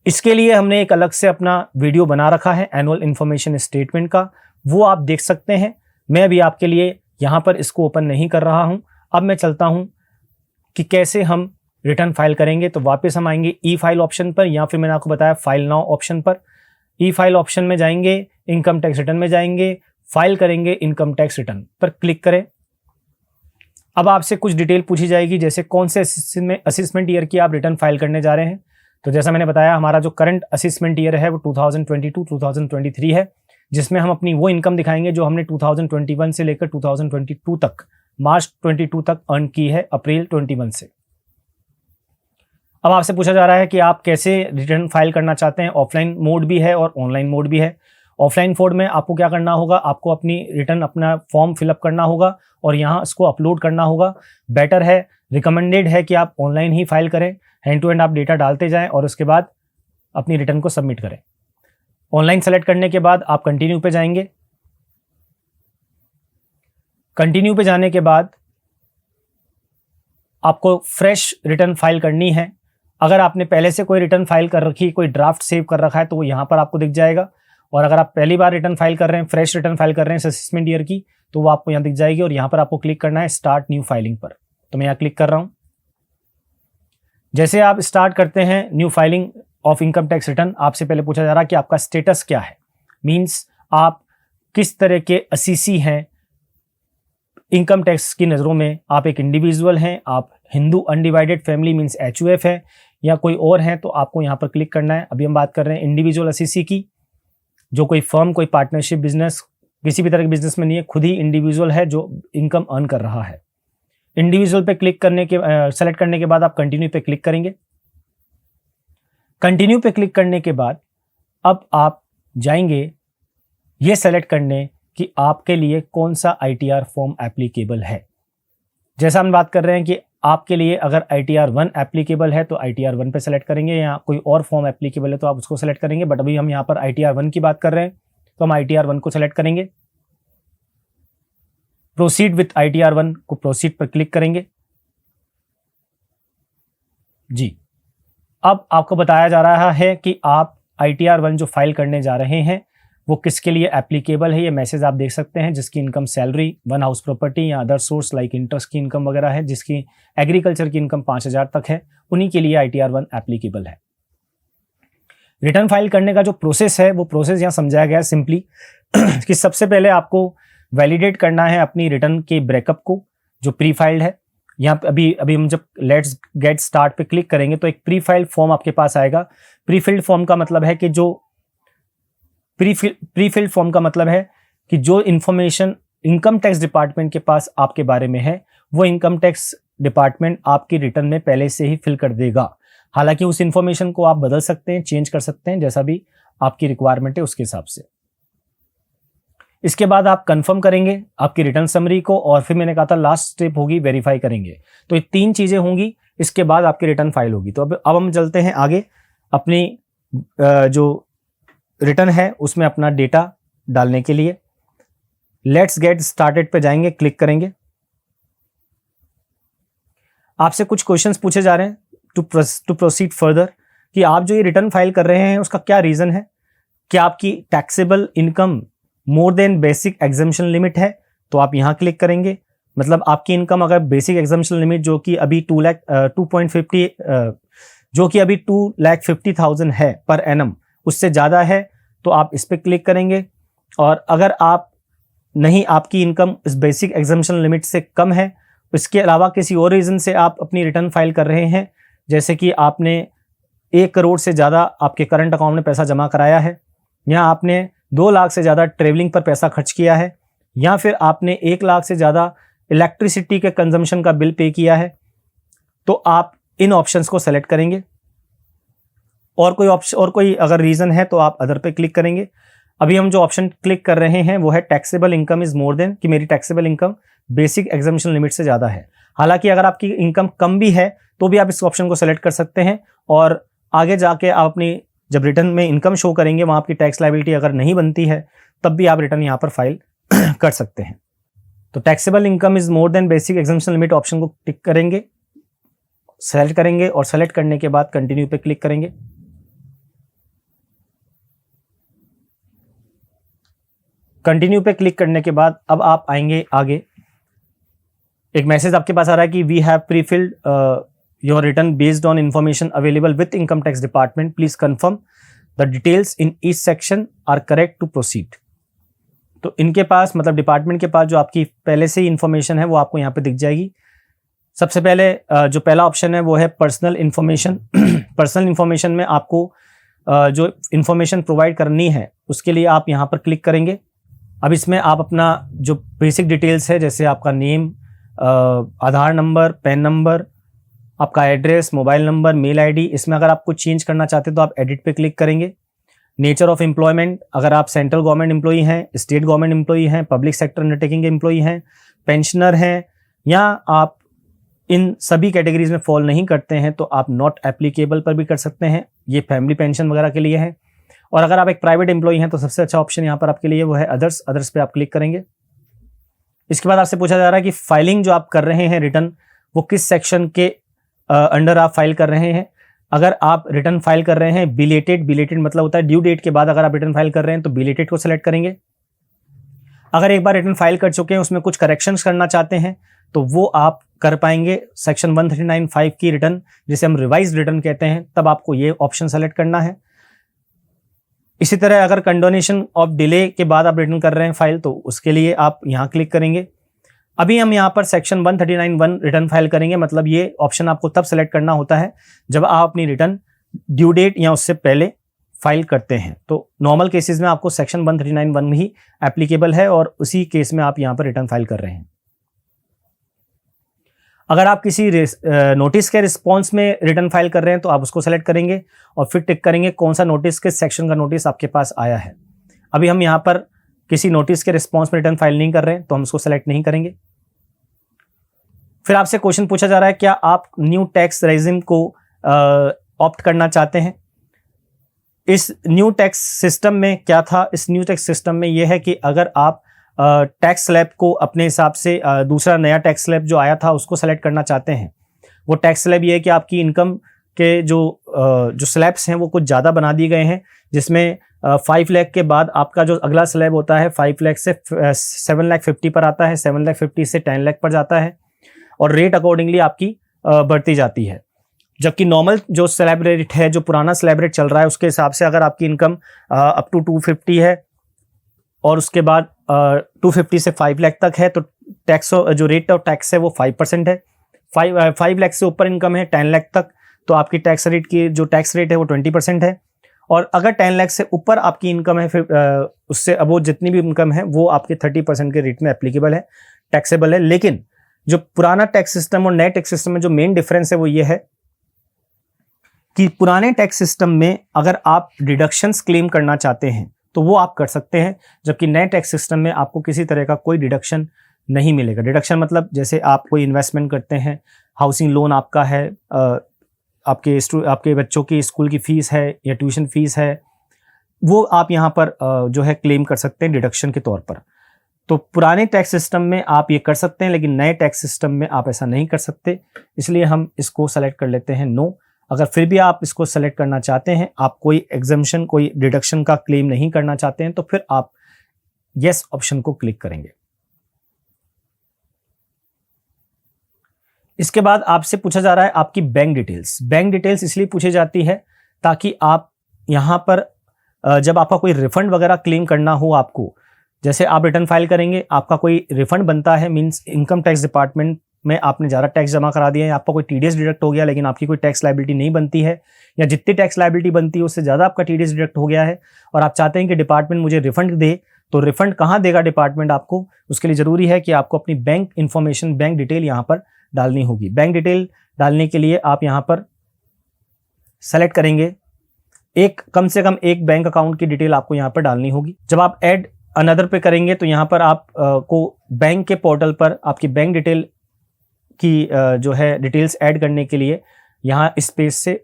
S1: इसके लिए हमने एक अलग से अपना वीडियो बना रखा है एनुअल इन्फॉर्मेशन स्टेटमेंट का, वो आप देख सकते हैं। मैं अभी आपके लिए यहाँ पर इसको ओपन नहीं कर रहा हूँ। अब मैं चलता हूँ कि कैसे हम रिटर्न फाइल करेंगे। तो वापस हम आएंगे ई फाइल ऑप्शन पर, या फिर मैंने आपको बताया फाइल नाउ ऑप्शन पर। ई फाइल ऑप्शन में जाएंगे, इनकम टैक्स रिटर्न में जाएंगे, फाइल करेंगे इनकम टैक्स रिटर्न पर क्लिक करें। अब आपसे कुछ डिटेल पूछी जाएगी, जैसे कौन से असेसमेंट ईयर की आप रिटर्न फाइल करने जा रहे हैं। तो जैसा मैंने बताया हमारा जो करंट असेसमेंट ईयर है वो 2022-2023 है, जिसमें हम अपनी वो इनकम दिखाएंगे जो हमने 2021 से लेकर 2022 तक, मार्च 22 तक अर्न की है अप्रैल 21 से। अब आपसे पूछा जा रहा है कि आप कैसे रिटर्न फाइल करना चाहते हैं। ऑफलाइन मोड भी है और ऑनलाइन मोड भी है। ऑफलाइन मोड में आपको क्या करना होगा, आपको अपनी रिटर्न अपना फॉर्म फिलअप करना होगा और यहाँ इसको अपलोड करना होगा। बेटर है, रिकमेंडेड है कि आप ऑनलाइन ही फाइल करें। हैंड टू हैंड आप डेटा डालते जाएं और उसके बाद अपनी रिटर्न को सबमिट करें। ऑनलाइन सेलेक्ट करने के बाद आप कंटिन्यू पे जाएंगे। कंटिन्यू पे जाने के बाद आपको फ्रेश रिटर्न फाइल करनी है। अगर आपने पहले से कोई रिटर्न फाइल कर रखी, कोई ड्राफ्ट सेव कर रखा है तो वो यहाँ पर आपको दिख जाएगा। और अगर आप पहली बार रिटर्न फाइल कर रहे हैं, फ्रेश रिटर्न फाइल कर रहे हैं असेसमेंट ईयर की, तो वो आपको यहाँ दिख जाएगी। और यहाँ पर आपको क्लिक करना है स्टार्ट न्यू फाइलिंग पर। तो मैं यहाँ क्लिक कर रहा हूँ। जैसे आप स्टार्ट करते हैं new filing of income tax return, आपसे पहले पूछा जा रहा है कि आपका स्टेटस क्या है। मीन्स आप किस तरह के असीसी हैं इनकम टैक्स की नज़रों में। आप एक इंडिविजुअल हैं, आप Hindu undivided family means HUF है, या कोई और है, तो आपको यहाँ पर क्लिक करना है। अभी हम बात कर रहे हैं इंडिविजुअल असीसी की, जो कोई फर्म, कोई पार्टनरशिप बिजनेस, किसी भी तरह के बिजनेस में नहीं है, खुद ही इंडिविजुअल है जो इनकम अर्न कर रहा है। इंडिविजुअल पे क्लिक करने के सेलेक्ट करने के बाद आप कंटिन्यू पे क्लिक करेंगे। कंटिन्यू पे क्लिक करने के बाद अब आप जाएंगे ये सेलेक्ट करने कि आपके लिए कौन सा ITR फॉर्म एप्लीकेबल है। जैसा हम बात कर रहे हैं कि आपके लिए अगर ITR 1 एप्लीकेबल है तो ITR 1 पे सेलेक्ट करेंगे, या कोई और फॉर्म एप्लीकेबल है तो आप उसको सेलेक्ट करेंगे। बट अभी हम यहाँ पर ITR 1 की बात कर रहे हैं तो हम ITR 1 को सेलेक्ट करेंगे। प्रोसीड विथ ITR 1 को प्रोसीड पर क्लिक करेंगे। जी, अब आपको बताया जा रहा है कि आप ITR 1 जो फाइल करने जा रहे हैं वो किसके लिए एप्लीकेबल है। ये मैसेज आप देख सकते हैं, जिसकी इनकम सैलरी, 1 हाउस प्रॉपर्टी या अदर सोर्स लाइक इंटरेस्ट की इनकम वगैरह है, जिसकी एग्रीकल्चर की इनकम 5000 तक है, उन्हीं के लिए ITR 1 एप्लीकेबल है। रिटर्न फाइल करने का जो प्रोसेस है वो प्रोसेस यहाँ समझाया गया है सिंपली कि सबसे पहले आपको वैलिडेट करना है अपनी रिटर्न के ब्रेकअप को जो प्री फाइल्ड है। यहाँ पे अभी हम जब लेट्स गेट स्टार्ट पे क्लिक करेंगे तो एक प्री फाइल्ड फॉर्म आपके पास आएगा। प्री फिल्ड फॉर्म का मतलब है कि जो प्री फिल्ड फॉर्म का मतलब है कि जो इन्फॉर्मेशन इनकम टैक्स डिपार्टमेंट के पास आपके बारे में है वो इनकम टैक्स डिपार्टमेंट आपकी रिटर्न में पहले से ही फिल कर देगा। हालांकि उस इन्फॉर्मेशन को आप बदल सकते हैं, चेंज कर सकते हैं, जैसा भी आपकी रिक्वायरमेंट है उसके हिसाब से। इसके बाद आप कंफर्म करेंगे आपकी रिटर्न समरी को, और फिर मैंने कहा था लास्ट स्टेप होगी वेरीफाई करेंगे। तो ये 3 चीजें होंगी, इसके बाद आपकी रिटर्न फाइल होगी। तो अब हम चलते हैं आगे अपनी जो रिटर्न है उसमें अपना डेटा डालने के लिए। लेट्स गेट स्टार्टेड पे जाएंगे, क्लिक करेंगे। आपसे कुछ क्वेश्चंस पूछे जा रहे हैं टू प्रोसीड फर्दर कि आप जो ये रिटर्न फाइल कर रहे हैं उसका क्या रीजन है। क्या आपकी taxable income more than basic exemption limit है, तो आप यहां क्लिक करेंगे। मतलब आपकी इनकम अगर बेसिक एग्जम्पशन लिमिट जो कि अभी 2,50,000 है पर एनम, उससे ज़्यादा है तो आप इस पर क्लिक करेंगे। और अगर आप नहीं, आपकी इनकम इस बेसिक एग्जम्पशन लिमिट से कम है, इसके अलावा किसी और रीज़न से आप अपनी रिटर्न फाइल कर रहे हैं, जैसे कि आपने 1 करोड़ से ज़्यादा आपके करंट अकाउंट में पैसा जमा कराया है, या आपने 2 लाख से ज़्यादा ट्रेवलिंग पर पैसा खर्च किया है, या फिर आपने 1 लाख से ज़्यादा इलेक्ट्रिसिटी के कंजम्पशन का बिल पे किया है, तो आप इन ऑप्शंस को सेलेक्ट करेंगे। और कोई अगर रीज़न है तो आप अदर पे क्लिक करेंगे। अभी हम जो ऑप्शन क्लिक कर रहे हैं वो है taxable income is more than, कि मेरी taxable income basic exemption limit से ज़्यादा है। हालांकि अगर आपकी इनकम कम भी है तो भी आप इस ऑप्शन को सेलेक्ट कर सकते हैं, और आगे जाके आप अपनी जब रिटर्न में इनकम शो करेंगे वहाँ आपकी टैक्स लायबिलिटी अगर नहीं बनती है तब भी आप रिटर्न यहाँ पर फाइल कर सकते हैं। तो taxable income is more than basic exemption limit option को टिक करेंगे, सेलेक्ट करेंगे, और सेलेक्ट करने के बाद कंटिन्यू पे क्लिक करेंगे। कंटिन्यू पे क्लिक करने के बाद अब आप आएंगे आगे, एक मैसेज आपके पास आ रहा है कि we have prefilled your return based on information available with income tax department, please confirm the details in each section are correct to proceed. तो इनके पास मतलब डिपार्टमेंट के पास जो आपकी पहले से ही इंफॉर्मेशन है वो आपको यहाँ पे दिख जाएगी। सबसे पहले जो पहला ऑप्शन है वो है पर्सनल इंफॉर्मेशन। पर्सनल इंफॉर्मेशन में आपको जो इंफॉर्मेशन प्रोवाइड करनी है उसके लिए आप यहाँ पर क्लिक करेंगे। अब इसमें आप अपना जो बेसिक डिटेल्स है, जैसे आपका name, Aadhaar number, PAN number, आपका address, mobile number, mail ID, इसमें अगर आप कुछ चेंज करना चाहते हैं तो आप एडिट पे क्लिक करेंगे। नेचर ऑफ एम्प्लॉयमेंट, अगर आप सेंट्रल गवर्नमेंट एम्प्लॉई हैं, स्टेट गवर्नमेंट एम्प्लॉई हैं, पब्लिक सेक्टर अंडरटेकिंग के एम्प्लॉई हैं, पेंशनर हैं, या आप इन सभी कैटेगरीज में फॉल नहीं करते हैं तो आप नॉट एप्लीकेबल पर भी कर सकते हैं। ये फैमिली पेंशन वगैरह के लिए है। और अगर आप एक प्राइवेट एम्प्लॉई हैं तो सबसे अच्छा ऑप्शन यहाँ पर आपके लिए वो है अदर्स पे आप क्लिक करेंगे। इसके बाद आपसे पूछा जा रहा है कि फाइलिंग जो आप कर रहे हैं रिटर्न वो किस सेक्शन के अंडर आप फाइल कर रहे हैं। अगर आप रिटर्न फाइल कर रहे हैं बिलेटेड मतलब होता है ड्यू डेट के बाद अगर आप रिटर्न फाइल कर रहे हैं तो बिलेटेड को सेलेक्ट करेंगे। अगर एक बार रिटर्न फाइल कर चुके हैं उसमें कुछ करेक्शंस करना चाहते हैं तो वो आप कर पाएंगे सेक्शन 139(5) की रिटर्न, जिसे हम रिवाइज रिटर्न कहते हैं, तब आपको ये ऑप्शन सेलेक्ट करना है। इसी तरह अगर कंडोनेशन ऑफ डिले के बाद आप रिटर्न कर रहे हैं फाइल तो उसके लिए आप यहां क्लिक करेंगे। अभी हम यहां पर सेक्शन 139(1) रिटर्न फाइल करेंगे, मतलब ये ऑप्शन आपको तब सेलेक्ट करना होता है जब आप अपनी रिटर्न ड्यू डेट या उससे पहले फाइल करते हैं। तो नॉर्मल केसेस में आपको सेक्शन 139(1) ही एप्लीकेबल है और उसी केस में आप यहां पर रिटर्न फाइल कर रहे हैं। अगर आप किसी नोटिस के रिस्पॉन्स में रिटर्न फाइल कर रहे हैं तो आप उसको सेलेक्ट करेंगे और फिर टिक करेंगे कौन सा नोटिस, किस सेक्शन का नोटिस आपके पास आया है। अभी हम यहाँ पर किसी नोटिस के रिस्पॉन्स में रिटर्न फाइल नहीं कर रहे हैं तो हम उसको सेलेक्ट नहीं करेंगे। फिर आपसे क्वेश्चन पूछा जा रहा है क्या आप न्यू टैक्स रेजिम को ऑप्ट करना चाहते हैं। इस न्यू टैक्स सिस्टम में क्या था, इस न्यू टैक्स सिस्टम में यह है कि अगर आप टैक्स स्लैब को अपने हिसाब से दूसरा नया टैक्स स्लैब जो आया था उसको सेलेक्ट करना चाहते हैं, वो टैक्स स्लैब ये है कि आपकी इनकम के जो स्लैब्स हैं वो कुछ ज़्यादा बना दिए गए हैं, जिसमें 5 लाख के बाद आपका जो अगला स्लैब होता है 5 लाख से 7,50,000 पर आता है, 7,50,000 से 10 लाख पर जाता है और रेट अकॉर्डिंगली आपकी बढ़ती जाती है। जबकि नॉर्मल जो स्लैब रेट है, जो पुराना स्लैब रेट चल रहा है, उसके हिसाब से अगर आपकी इनकम अप टू 250 है और उसके बाद 250 से 5 लाख तक है तो टैक्स जो रेट ऑफ टैक्स है वो 5% है। 5 लाख से ऊपर इनकम है 10 लाख तक तो आपकी टैक्स रेट की जो टैक्स रेट है वो 20% है। और अगर 10 लाख से ऊपर आपकी इनकम है फिर उससे अब वो जितनी भी इनकम है वो आपके 30% के रेट में एप्लीकेबल है, टैक्सेबल है। लेकिन जो पुराना टैक्स सिस्टम और नए टैक्स सिस्टम में जो मेन डिफरेंस है वो ये है कि पुराने टैक्स सिस्टम में अगर आप डिडक्शंस क्लेम करना चाहते हैं तो वो आप कर सकते हैं, जबकि नए टैक्स सिस्टम में आपको किसी तरह का कोई डिडक्शन नहीं मिलेगा। डिडक्शन मतलब जैसे आप कोई इन्वेस्टमेंट करते हैं, हाउसिंग लोन आपका है, आपके बच्चों की स्कूल की फीस है या ट्यूशन फीस है, वो आप यहाँ पर जो है क्लेम कर सकते हैं डिडक्शन के तौर पर। तो पुराने टैक्स सिस्टम में आप ये कर सकते हैं लेकिन नए टैक्स सिस्टम में आप ऐसा नहीं कर सकते, इसलिए हम इसको सेलेक्ट कर लेते हैं नो। अगर फिर भी आप इसको सेलेक्ट करना चाहते हैं, आप कोई एग्जम्पशन कोई डिडक्शन का क्लेम नहीं करना चाहते हैं तो फिर आप यस ऑप्शन को क्लिक करेंगे। इसके बाद आपसे पूछा जा रहा है आपकी बैंक डिटेल्स। बैंक डिटेल्स इसलिए पूछी जाती है ताकि आप यहां पर जब आपका कोई रिफंड वगैरह क्लेम करना हो, आपको जैसे आप रिटर्न फाइल करेंगे, आपका कोई रिफंड बनता है, मींस इनकम टैक्स डिपार्टमेंट में आपने ज़्यादा टैक्स जमा करा दिया है, आपका कोई टीडीएस डिडक्ट हो गया लेकिन आपकी कोई टैक्स लायबिलिटी नहीं बनती है, या जितनी टैक्स लायबिलिटी बनती है उससे ज़्यादा आपका टीडीएस डिडक्ट हो गया है और आप चाहते हैं कि डिपार्टमेंट मुझे रिफंड दे, तो रिफंड कहाँ देगा डिपार्टमेंट आपको, उसके लिए ज़रूरी है कि आपको अपनी बैंक इन्फॉर्मेशन, बैंक डिटेल यहाँ पर डालनी होगी। बैंक डिटेल डालने के लिए आप यहाँ पर सेलेक्ट करेंगे, कम से कम एक बैंक अकाउंट की डिटेल आपको यहाँ पर डालनी होगी। जब आप ऐड अनदर पे करेंगे तो यहाँ पर आप को बैंक के पोर्टल पर आपकी बैंक डिटेल की जो है डिटेल्स ऐड करने के लिए यहाँ स्पेस से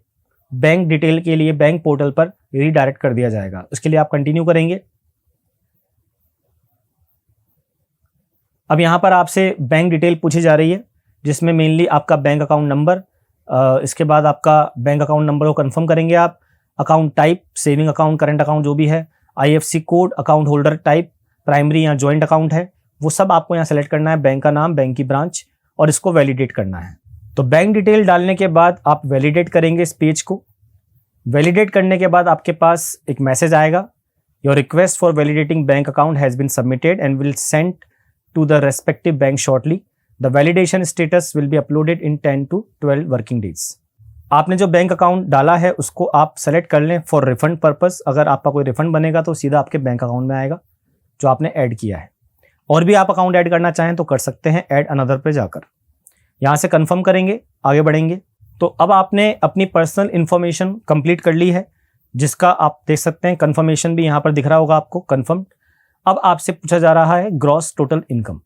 S1: बैंक डिटेल के लिए बैंक पोर्टल पर रीडायरेक्ट कर दिया जाएगा। उसके लिए आप कंटिन्यू करेंगे। अब यहाँ पर आपसे बैंक डिटेल पूछी जा रही है जिसमें मेनली आपका बैंक अकाउंट नंबर, इसके बाद आपका बैंक अकाउंट नंबर को कंफर्म करेंगे आप, account type saving account, current account जो भी है, IFSC code, account holder type primary या जॉइंट अकाउंट है, वो सब आपको यहाँ सेलेक्ट करना है, बैंक का नाम, बैंक की ब्रांच और इसको वैलिडेट करना है। तो बैंक डिटेल डालने के बाद आप वैलिडेट करेंगे इस पेज को। वैलिडेट करने के बाद आपके पास एक मैसेज आएगा, your request for validating bank account has been submitted and will send to the respective bank shortly, the validation status will be uploaded in 10 to 12 working days. आपने जो बैंक अकाउंट डाला है उसको आप सेलेक्ट कर लें for refund purpose. अगर आपका कोई रिफंड बनेगा तो सीधा आपके बैंक अकाउंट में आएगा जो आपने ऐड किया है। और भी आप अकाउंट ऐड करना चाहें तो कर सकते हैं, ऐड अनदर पे जाकर यहाँ से कंफर्म करेंगे, आगे बढ़ेंगे। तो अब आपने अपनी पर्सनल इंफॉर्मेशन कंप्लीट कर ली है, जिसका आप देख सकते हैं कंफर्मेशन भी यहाँ पर दिख रहा होगा आपको, कंफर्म। अब आपसे पूछा जा रहा है ग्रॉस टोटल इनकम।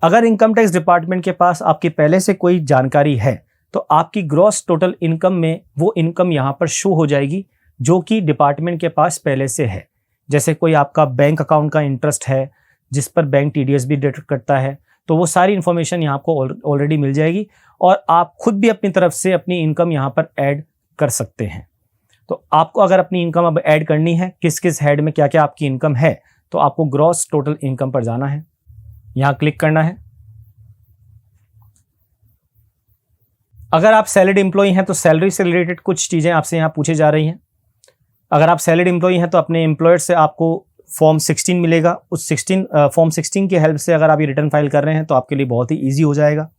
S1: अगर इनकम टैक्स डिपार्टमेंट के पास आपकी पहले से कोई जानकारी है तो आपकी ग्रॉस टोटल इनकम में वो इनकम यहाँ पर शो हो जाएगी जो कि डिपार्टमेंट के पास पहले से है। जैसे कोई आपका बैंक अकाउंट का इंटरेस्ट है जिस पर बैंक TDS भी डिडक्ट करता है, तो वो सारी इन्फॉर्मेशन यहाँ आपको ऑलरेडी मिल जाएगी और आप खुद भी अपनी तरफ से अपनी इनकम यहाँ पर ऐड कर सकते हैं। तो आपको अगर अपनी इनकम अब ऐड करनी है, किस किस हेड में क्या क्या आपकी इनकम है, तो आपको ग्रॉस टोटल इनकम पर जाना है, यहाँ क्लिक करना है। अगर आप सैलरीड एम्प्लॉई हैं तो सैलरी से रिलेटेड कुछ चीज़ें आपसे यहाँ पूछी जा रही हैं। अगर आप सैलरीड एम्प्लॉई हैं तो अपने एम्प्लॉयर से आपको फॉर्म 16 मिलेगा। उस फॉर्म 16 की हेल्प से अगर आप ये रिटर्न फाइल कर रहे हैं तो आपके लिए बहुत ही ईजी हो जाएगा।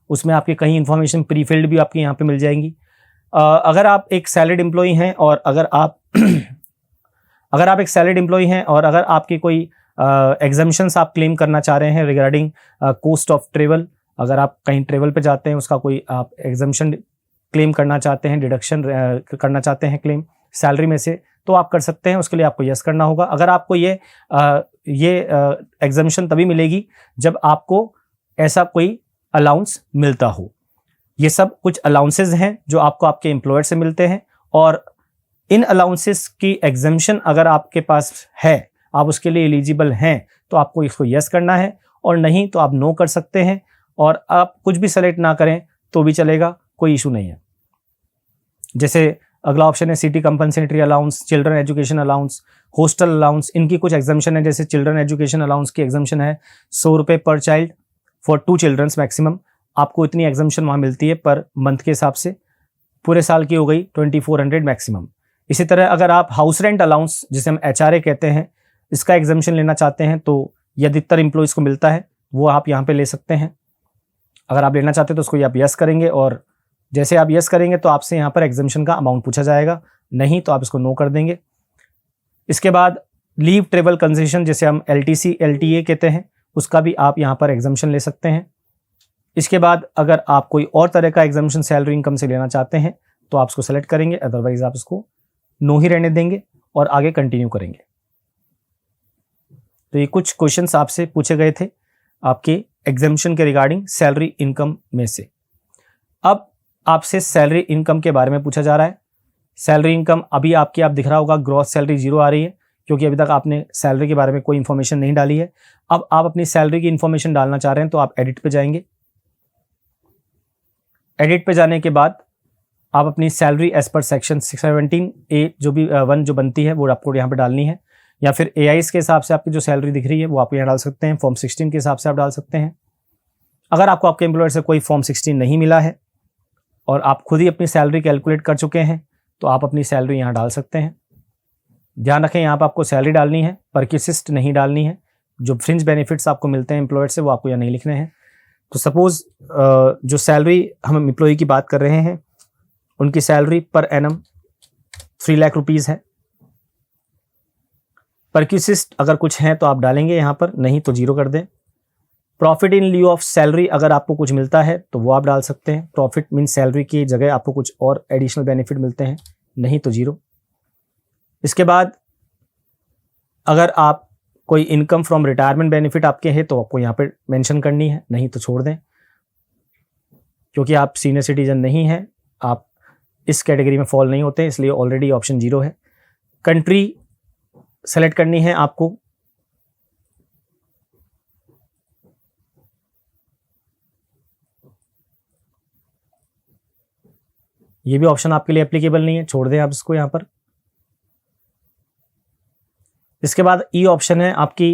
S1: उसमें आपके कई इन्फॉर्मेशन प्री फिल्ड भी आपके यहाँ पे मिल जाएंगी। अगर आप एक सैलरीड एम्प्लॉई हैं और अगर आप एक सैलरीड एम्प्लॉई हैं और अगर आपकी कोई एग्जम्पशंस आप क्लेम करना चाह रहे हैं रिगार्डिंग कॉस्ट ऑफ ट्रेवल, अगर आप कहीं ट्रेवल पे जाते हैं उसका कोई आप एग्जम्पशन क्लेम करना चाहते हैं, डिडक्शन करना चाहते हैं क्लेम सैलरी में से, तो आप कर सकते हैं। उसके लिए आपको यस करना होगा। अगर आपको ये एग्जम्पशन तभी मिलेगी जब आपको ऐसा कोई अलाउंस मिलता हो। ये सब कुछ अलाउंसेस हैं जो आपको आपके एम्प्लॉयर से मिलते हैं और इन अलाउंसेस की एग्जम्पशन अगर आपके पास है, आप उसके लिए एलिजिबल हैं, तो आपको इसको यस करना है और नहीं तो आप नो कर सकते हैं। और आप कुछ भी सेलेक्ट ना करें तो भी चलेगा, कोई इशू नहीं है। जैसे अगला ऑप्शन है city compensatory allowance, children education allowance, hostel allowance, इनकी कुछ एग्जम्पशन है। जैसे चिल्ड्रन एजुकेशन अलाउंस की एग्जम्पशन है 100 रुपये पर चाइल्ड फॉर 2 चिल्ड्रंस मैक्सिमम। आपको इतनी एग्जम्पशन वहाँ मिलती है पर मंथ के हिसाब से, पूरे साल की हो गई 2400 मैक्सिमम। इसी तरह अगर आप हाउस रेंट अलाउंस जिसे हम HRA कहते हैं, इसका एग्जम्पशन लेना चाहते हैं तो ये अधिकतर एम्प्लॉइज़ को मिलता है, वो आप यहाँ पे ले सकते हैं। अगर आप लेना चाहते हैं तो उसको आप यस करेंगे और जैसे आप यस करेंगे तो आपसे यहाँ पर एग्जम्पशन का अमाउंट पूछा जाएगा, नहीं तो आप इसको नो कर देंगे। इसके बाद लीव ट्रेवल कंसेशन जिसे हम LTC LTA कहते हैं, उसका भी आप यहाँ पर एग्जम्पशन ले सकते हैं। इसके बाद अगर आप कोई और तरह का एग्जम्पशन सैलरी इनकम से लेना चाहते हैं तो आप इसको सेलेक्ट करेंगे, अदरवाइज आप इसको नो ही रहने देंगे और आगे कंटिन्यू करेंगे। तो ये कुछ क्वेश्चंस आपसे पूछे गए थे आपके एग्जम्पशन के रिगार्डिंग सैलरी इनकम में से। अब आपसे सैलरी इनकम के बारे में पूछा जा रहा है। सैलरी इनकम अभी आप दिख रहा होगा ग्रॉस सैलरी 0 आ रही है क्योंकि अभी तक आपने सैलरी के बारे में कोई इन्फॉर्मेशन नहीं डाली है। अब आप अपनी सैलरी की इन्फॉर्मेशन डालना चाह रहे हैं तो आप एडिट पे जाएंगे। एडिट पे जाने के बाद आप अपनी salary as per section 617A जो भी 1 जो बनती है वो आपको यहाँ पे डालनी है, या फिर AIS के हिसाब से आपकी जो सैलरी दिख रही है वो आप यहाँ डाल सकते हैं। फॉर्म 16 के हिसाब से आप डाल सकते हैं। अगर आपको आपके एम्प्लॉयर से कोई फॉर्म 16 नहीं मिला है और आप खुद ही अपनी सैलरी कैलकुलेट कर चुके हैं तो आप अपनी सैलरी यहाँ डाल सकते हैं। ध्यान रखें यहाँ पर आपको सैलरी डालनी है, परक्यूसिस्ट नहीं डालनी है। जो फ्रिंज बेनिफिट्स आपको मिलते हैं एम्प्लॉयर से वो आपको यहाँ नहीं लिखने हैं। तो सपोज जो सैलरी हम एम्प्लॉय की बात कर रहे हैं उनकी salary per annum 3 lakh rupees है। परक्यूसिस्ट अगर कुछ है तो आप डालेंगे यहाँ पर, नहीं तो 0 कर दें। Profit in lieu of salary अगर आपको कुछ मिलता है तो वो आप डाल सकते हैं। प्रॉफिट मीन सैलरी की जगह आपको कुछ और एडिशनल बेनिफिट मिलते हैं, नहीं तो 0। इसके बाद अगर आप कोई इनकम फ्रॉम रिटायरमेंट बेनिफिट आपके हैं तो आपको यहाँ पे मेंशन करनी है, नहीं तो छोड़ दें। क्योंकि आप सीनियर सिटीजन नहीं हैं, आप इस कैटेगरी में फॉल नहीं होते, इसलिए ऑलरेडी ऑप्शन 0 है। कंट्री सेलेक्ट करनी है आपको। ये भी ऑप्शन आपके लिए एप्लीकेबल नहीं है, छोड़ दें आप इसको यहाँ पर। इसके बाद ई ऑप्शन है आपकी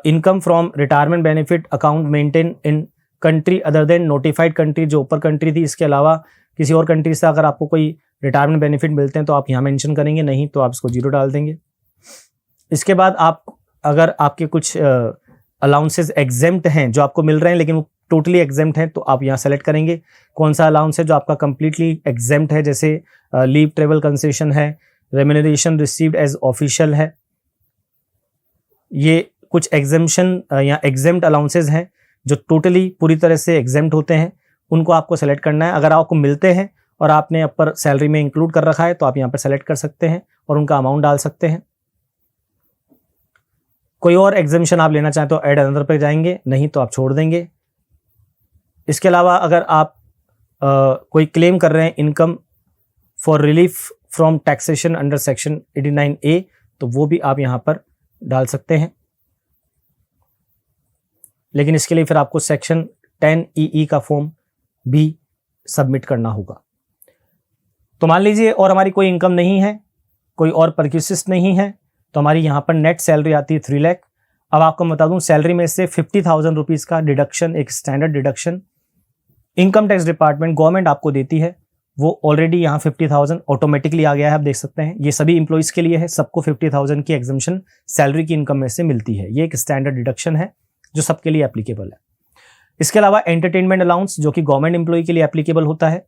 S1: income from retirement benefit account maintain in country other than notified country. जो ऊपर कंट्री थी इसके अलावा किसी और कंट्री से अगर आपको कोई रिटायरमेंट बेनिफिट मिलते हैं तो आप यहाँ मेंशन करेंगे, नहीं तो आप इसको 0 डाल देंगे। इसके बाद आप अगर आपके कुछ अलाउंसेस एग्जेम्प्ट हैं जो आपको मिल रहे हैं लेकिन वो टोटली एग्जेम्प्ट हैं तो आप यहाँ सेलेक्ट करेंगे कौन सा अलाउंस है जो आपका कंप्लीटली एग्जेम्प्ट है। जैसे लीव ट्रेवल कंसेशन है, रेम्यूनरेशन रिसीव्ड एज ऑफिशियल है। ये कुछ एग्जेम्पशन या एग्जेम्प्ट अलाउंसेस हैं जो टोटली पूरी तरह से एग्जेम्प्ट होते हैं, उनको आपको सेलेक्ट करना है। अगर आपको मिलते हैं और आपने अपर सैलरी में इंक्लूड कर रखा है तो आप यहाँ पर सेलेक्ट कर सकते हैं और उनका अमाउंट डाल सकते हैं। कोई और एग्जेम्पशन आप लेना चाहें तो ऐड अनदर पे जाएंगे, नहीं तो आप छोड़ देंगे। इसके अलावा अगर आप कोई क्लेम कर रहे हैं income for relief from taxation under section 89A तो वो भी आप यहाँ पर डाल सकते हैं। लेकिन इसके लिए फिर आपको सेक्शन 10EE का फॉर्म भी सबमिट करना होगा। तो मान लीजिए और हमारी कोई इनकम नहीं है, कोई और परक्यूसिस्ट नहीं है, तो हमारी यहाँ पर नेट सैलरी आती है 3 लाख। अब आपको बता दूं, सैलरी में से 50,000 रुपीज़ का डिडक्शन, एक standard deduction income tax department government आपको देती है। वो ऑलरेडी यहाँ 50,000 ऑटोमेटिकली आ गया है, आप देख सकते हैं। ये सभी इंप्लॉइज के लिए है, सबको 50,000 की एग्जम्पशन सैलरी की इनकम में से मिलती है। ये एक स्टैंडर्ड डिडक्शन है जो सबके लिए एप्लीकेबल है। इसके अलावा एंटरटेनमेंट अलाउंस जो कि गवर्नमेंट एम्प्लॉय के लिए एप्लीकेबल होता है,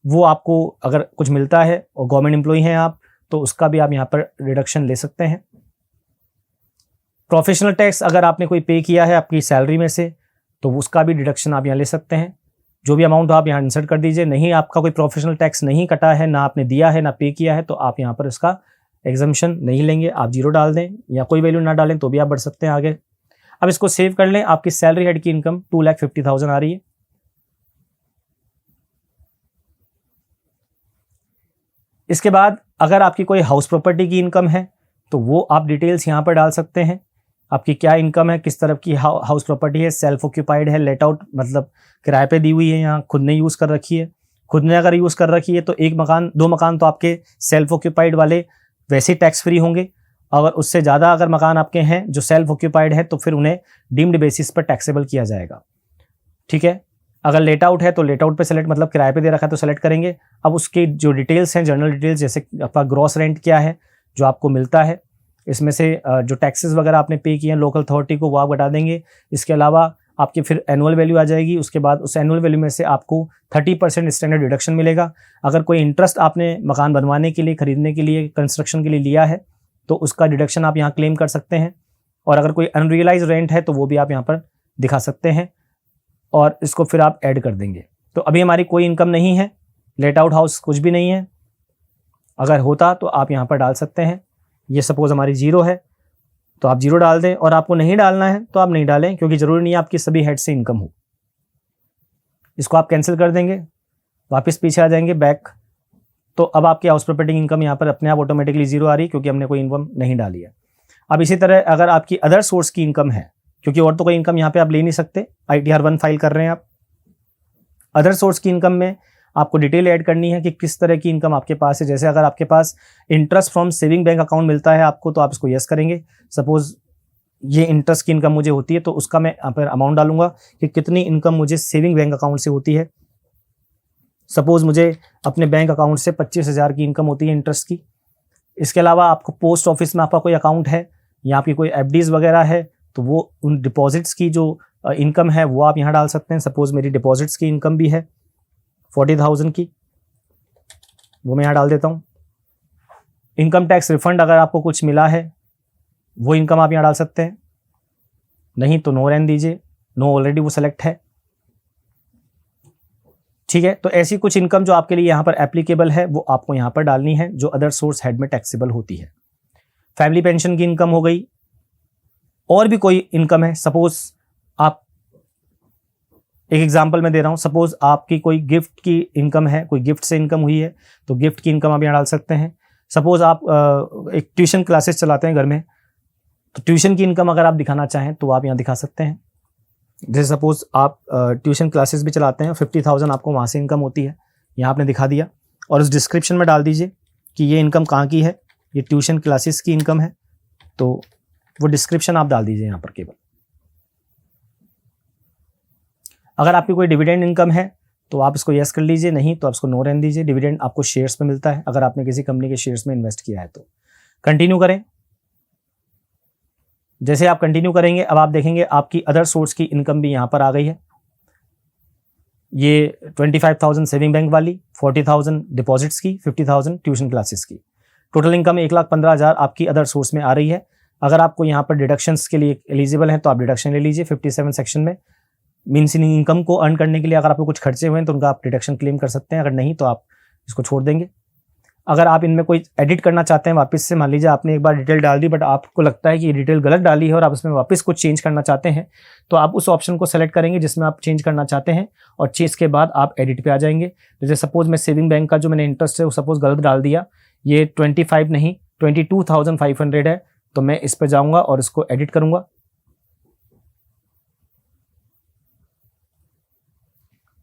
S1: वो आपको अगर कुछ मिलता है और गवर्नमेंट एम्प्लॉय हैं आप, तो उसका भी आप यहाँ पर रिडक्शन ले सकते हैं। प्रोफेशनल टैक्स अगर आपने कोई पे किया है आपकी सैलरी में से, तो उसका भी डिडक्शन आप यहाँ ले सकते हैं। जो भी अमाउंट आप यहाँ इंसर्ट कर दीजिए। नहीं, आपका कोई प्रोफेशनल टैक्स नहीं कटा है, ना आपने दिया है ना पे किया है, तो आप यहाँ पर इसका एग्जम्पशन नहीं लेंगे। आप 0 डाल दें या कोई वैल्यू ना डालें तो भी आप बढ़ सकते हैं आगे। अब इसको सेव कर लें। आपकी सैलरी हेड की इनकम 2,50,000 आ रही है। इसके बाद अगर आपकी कोई हाउस प्रॉपर्टी की इनकम है तो वो आप डिटेल्स यहाँ पर डाल सकते हैं। आपकी क्या इनकम है, किस तरफ की हाउस प्रॉपर्टी है, सेल्फ ऑक्यूपाइड है, लेट आउट मतलब किराए पे दी हुई है, यहाँ खुद ने यूज़ कर रखी है। खुद ने अगर यूज़ कर रखी है तो 1 मकान 2 मकान तो आपके सेल्फ ऑक्यूपाइड वाले वैसे ही टैक्स फ्री होंगे। अगर उससे ज़्यादा अगर मकान आपके हैं जो सेल्फ ऑक्यूपाइड है तो फिर उन्हें डीम्ड बेसिस पर टैक्सेबल किया जाएगा। ठीक है। अगर लेट आउट है तो लेट आउट पे सेलेक्ट, मतलब किराए पे दे रखा है तो सेलेक्ट करेंगे। अब उसके जो डिटेल्स हैं, जनरल डिटेल्स, जैसे आपका ग्रॉस रेंट क्या है जो आपको मिलता है, इसमें से जो टैक्सेस वगैरह आपने पे किए हैं लोकल अथॉरिटी को वो आप घटा देंगे। इसके अलावा आपकी फिर एनुअल वैल्यू आ जाएगी। उसके बाद उस एनुअल वैल्यू में से आपको 30% स्टैंडर्ड डिडक्शन मिलेगा। अगर कोई इंटरेस्ट आपने मकान बनवाने के लिए, खरीदने के लिए, कंस्ट्रक्शन के लिए लिया है तो उसका डिडक्शन आप यहाँ क्लेम कर सकते हैं। और अगर कोई अनरियलाइज रेंट है तो वो भी आप यहाँ पर दिखा सकते हैं और इसको फिर आप ऐड कर देंगे। तो अभी हमारी कोई इनकम नहीं है, लेट आउट हाउस कुछ भी नहीं है। अगर होता तो आप यहाँ पर डाल सकते हैं। ये सपोज हमारी 0 है तो आप 0 डाल दें, और आपको नहीं डालना है तो आप नहीं डालें, क्योंकि ज़रूरी नहीं है आपकी सभी हेड से इनकम हो। इसको आप कैंसिल कर देंगे, वापस पीछे आ जाएंगे बैक। तो अब आपकी हाउस प्रॉपर्टी इनकम यहाँ पर अपने आप ऑटोमेटिकली 0 आ रही है, क्योंकि हमने कोई इनकम नहीं डाली है। अब इसी तरह अगर आपकी अदर सोर्स की इनकम है, क्योंकि और तो कोई इनकम यहाँ पे आप ले नहीं सकते, ITR 1 फाइल कर रहे हैं आप। अदर सोर्स की इनकम में आपको डिटेल ऐड करनी है कि किस तरह की इनकम आपके पास है। जैसे अगर आपके पास interest from saving bank account मिलता है आपको, तो आप इसको यस करेंगे। सपोज ये इंटरेस्ट की इनकम मुझे होती है तो उसका मैं यहाँ पर अमाउंट डालूंगा कि कितनी इनकम मुझे सेविंग बैंक अकाउंट से होती है। सपोज मुझे अपने बैंक अकाउंट से 25,000 की इनकम होती है इंटरेस्ट की। इसके अलावा आपको पोस्ट ऑफिस में आपका कोई अकाउंट है या आपकी कोई FDs वगैरह है तो वो उन डिपॉजिट्स की जो इनकम है वो आप यहाँ डाल सकते हैं। सपोज मेरी डिपॉजिट्स की इनकम भी है 40,000 की, वो मैं यहाँ डाल देता हूँ। इनकम टैक्स रिफंड अगर आपको कुछ मिला है वो इनकम आप यहाँ डाल सकते हैं। नहीं तो नो रहने दीजिए, नो ऑलरेडी वो सेलेक्ट है। ठीक है। तो ऐसी कुछ इनकम जो आपके लिए यहाँ पर एप्लीकेबल है वो आपको यहाँ पर डालनी है, जो अदर सोर्स हेड में टैक्सेबल होती है। फैमिली पेंशन की इनकम हो गई। और भी कोई इनकम है, सपोज आप, एक एग्जांपल मैं दे रहा हूं, सपोज आपकी कोई गिफ्ट की इनकम है, कोई गिफ्ट से इनकम हुई है तो गिफ्ट की इनकम आप यहाँ डाल सकते हैं। सपोज आप एक ट्यूशन क्लासेस चलाते हैं घर में, तो ट्यूशन की इनकम अगर आप दिखाना चाहें तो आप यहाँ दिखा सकते हैं। जैसे सपोज आप ट्यूशन क्लासेस भी चलाते हैं, 50,000 आपको वहाँ से इनकम होती है, यहाँ आपने दिखा दिया। और उस डिस्क्रिप्शन में डाल दीजिए कि ये इनकम कहाँ की है, ये ट्यूशन क्लासेस की इनकम है, तो वो डिस्क्रिप्शन आप डाल दीजिए यहाँ पर केवल। अगर आपकी कोई डिविडेंड इनकम है तो आप इसको यस कर लीजिए, नहीं तो आप इसको नो रहने दीजिए। डिविडेंड आपको शेयर्स पे मिलता है, अगर आपने किसी कंपनी के शेयर्स में इन्वेस्ट किया है तो। कंटिन्यू करें। जैसे आप कंटिन्यू करेंगे अब आप देखेंगे आपकी अदर सोर्स की इनकम भी यहाँ पर आ गई है। ये 25,000 सेविंग बैंक वाली, 40,000 डिपॉजिट्स की, 50,000 ट्यूशन क्लासेस की। टोटल इनकम 1,15,000 आपकी अदर सोर्स में आ रही है। अगर आपको यहाँ पर डिडक्शंस के लिए एलिजिबल है तो आप डिडक्शन ले लीजिए 57 सेक्शन में। मीन्स इन इनकम को अर्न करने के लिए अगर आपको कुछ खर्चे हुए हैं तो उनका आप डिडक्शन क्लेम कर सकते हैं, अगर नहीं तो आप इसको छोड़ देंगे। अगर आप इनमें कोई एडिट करना चाहते हैं वापस से, मान लीजिए आपने एक बार डिटेल डाल दी बट आपको लगता है कि ये डिटेल गलत डाली है और आप इसमें वापस कुछ चेंज करना चाहते हैं, तो आप उस ऑप्शन को सेलेक्ट करेंगे जिसमें आप चेंज करना चाहते हैं और चेंज के बाद आप एडिट पे आ जाएंगे। जैसे सपोज मैं सेविंग बैंक का जो मैंने इंटरेस्ट है वो सपोज गलत डाल दिया, ये 25 नहीं 22,500 है, तो मैं इस पर जाऊँगा और इसको एडिट करूँगा।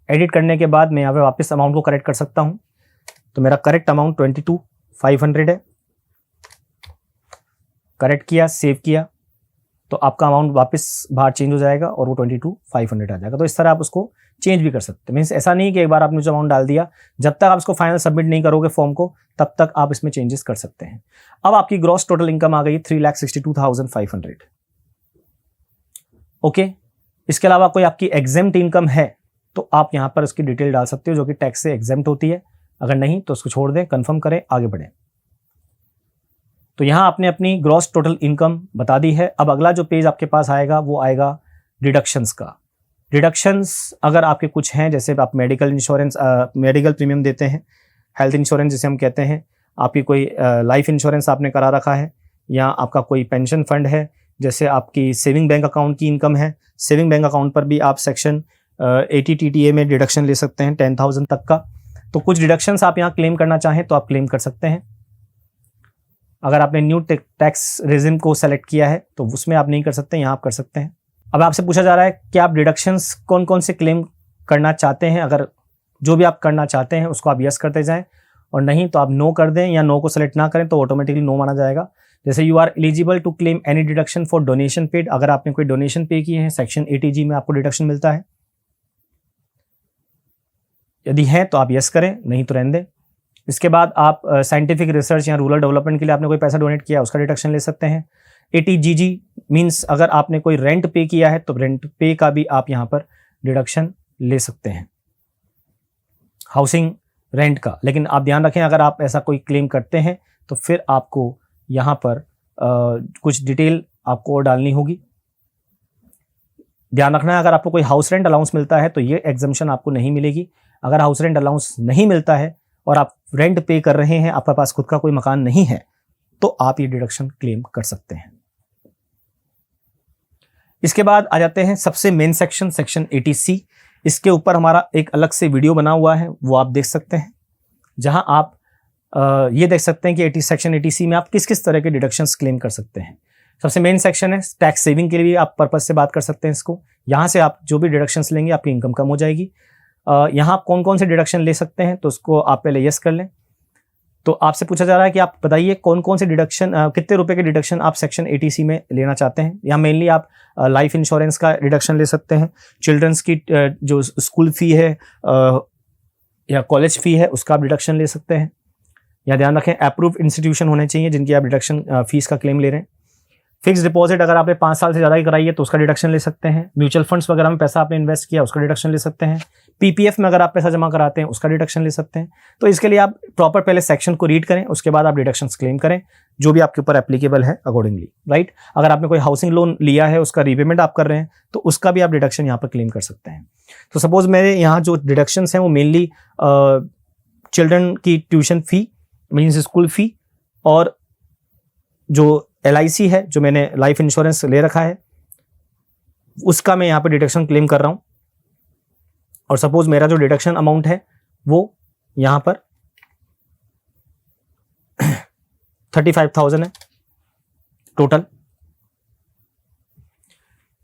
S1: एडिट करने के बाद मैं यहाँ पे वापस अमाउंट को करेक्ट कर सकता हूँ। तो मेरा करेक्ट अमाउंट 22,500 है। करेक्ट किया, सेव किया, तो आपका अमाउंट वापस बाहर चेंज हो जाएगा और वो 22,500 आ जाएगा। तो इस तरह आप उसको चेंज भी कर सकते हैं। मीन्स ऐसा नहीं कि एक बार आपने जो अमाउंट डाल दिया, जब तक आप इसको फाइनल सबमिट नहीं करोगे फॉर्म को, तब तक आप इसमें चेंजेस कर सकते हैं। अब आपकी ग्रॉस टोटल इनकम आ गई 3,62,500। ओके, इसके अलावा कोई आपकी एग्जेम्प्ट इनकम है तो आप यहाँ पर उसकी डिटेल डाल सकते हो, जो कि टैक्स से एग्जेम्प्ट होती है। अगर नहीं तो उसको छोड़ दें, कंफर्म करें, आगे बढ़ें। तो यहाँ आपने अपनी ग्रॉस टोटल इनकम बता दी है। अब अगला जो पेज आपके पास आएगा वो आएगा डिडक्शंस का। डिडक्शंस अगर आपके कुछ हैं, जैसे आप मेडिकल इंश्योरेंस, मेडिकल प्रीमियम देते हैं, हेल्थ इंश्योरेंस जिसे हम कहते हैं, आपकी कोई लाइफ इंश्योरेंस आपने करा रखा है, या आपका कोई पेंशन फंड है, जैसे आपकी सेविंग बैंक अकाउंट की इनकम है, सेविंग बैंक अकाउंट पर भी आप सेक्शन 80 TTA में डिडक्शन ले सकते हैं 10,000 तक का। तो कुछ डिडक्शंस आप यहाँ क्लेम करना चाहें तो आप क्लेम कर सकते हैं। अगर आपने न्यू टैक्स रेजिम को सेलेक्ट किया है तो उसमें आप नहीं कर सकते, यहाँ आप कर सकते हैं। अब आपसे पूछा जा रहा है कि आप डिडक्शंस कौन कौन से क्लेम करना चाहते हैं। अगर जो भी आप करना चाहते हैं उसको आप यस करते जाएं, और नहीं तो आप नो कर दें, या नो को सेलेक्ट ना करें तो ऑटोमेटिकली नो माना जाएगा। जैसे you are eligible to claim any deduction for donation paid. अगर आपने कोई डोनेशन पे किए हैं, सेक्शन 80G में आपको डिडक्शन मिलता है। यदि है तो आप यस करें, नहीं तो रहने दें। इसके बाद आप साइंटिफिक रिसर्च या रूरल डेवलपमेंट के लिए आपने कोई पैसा डोनेट किया, उसका डिडक्शन ले सकते हैं। 80GG मीन्स अगर आपने कोई रेंट पे किया है तो रेंट पे का भी आप यहाँ पर डिडक्शन ले सकते हैं, हाउसिंग रेंट का। लेकिन आप ध्यान रखें, अगर आप ऐसा कोई क्लेम करते हैं तो फिर आपको यहाँ पर कुछ डिटेल आपको और डालनी होगी। ध्यान रखना है, अगर आपको कोई हाउस रेंट अलाउंस मिलता है तो ये एग्जम्पशन आपको नहीं मिलेगी। अगर हाउस रेंट अलाउंस नहीं मिलता है और आप रेंट पे कर रहे हैं, आपके पास खुद का कोई मकान नहीं है, तो आप ये डिडक्शन क्लेम कर सकते हैं। इसके बाद आ जाते हैं सबसे मेन सेक्शन, सेक्शन 80C। इसके ऊपर हमारा एक अलग से वीडियो बना हुआ है, वो आप देख सकते हैं, जहां आप ये देख सकते हैं कि सेक्शन 80C में आप किस किस तरह के डिडक्शंस क्लेम कर सकते हैं। सबसे मेन सेक्शन है टैक्स सेविंग के लिए आप पर्पज से बात कर सकते हैं इसको। यहाँ से आप जो भी डिडक्शंस लेंगे आपकी इनकम कम हो जाएगी। यहाँ आप कौन कौन से डिडक्शन ले सकते हैं तो उसको आप पहले यस कर लें। तो आपसे पूछा जा रहा है कि आप बताइए कौन कौन से डिडक्शन, कितने रुपए के डिडक्शन आप सेक्शन 80C में लेना चाहते हैं। यहाँ मेनली आप लाइफ इंश्योरेंस का डिडक्शन ले सकते हैं, चिल्ड्रंस की जो स्कूल फी है या कॉलेज फी है उसका आप डिडक्शन ले सकते हैं। या ध्यान रखें अप्रूव इंस्टीट्यूशन होने चाहिए जिनकी आप डिडक्शन फीस का क्लेम ले रहे हैं। फिक्स डिपॉजिट अगर आपने 5 साल से ज़्यादा की कराई है तो उसका डिडक्शन ले सकते हैं। म्यूचुअल फंड्स वगैरह में पैसा आपने इन्वेस्ट किया उसका डिडक्शन ले सकते हैं। पीपीएफ में अगर आप पैसा जमा कराते हैं उसका डिडक्शन ले सकते हैं। तो इसके लिए आप प्रॉपर पहले सेक्शन को रीड करें, उसके बाद आप डिडक्शंस क्लेम करें जो भी आपके ऊपर एप्लीकेबल है अकॉर्डिंगली, राइट। अगर आपने कोई हाउसिंग लोन लिया है उसका रीपेमेंट आप कर रहे हैं तो उसका भी आप डिडक्शन यहाँ पर क्लेम कर सकते हैं। तो सपोज मेरे यहाँ जो डिडक्शंस हैं वो मेनली चिल्ड्रन की tuition fee means school fee, और जो LIC है जो मैंने लाइफ इंश्योरेंस ले रखा है उसका मैं यहाँ पे डिडक्शन क्लेम कर रहा हूँ। और सपोज मेरा जो डिडक्शन अमाउंट है वो यहाँ पर 35,000 है टोटल।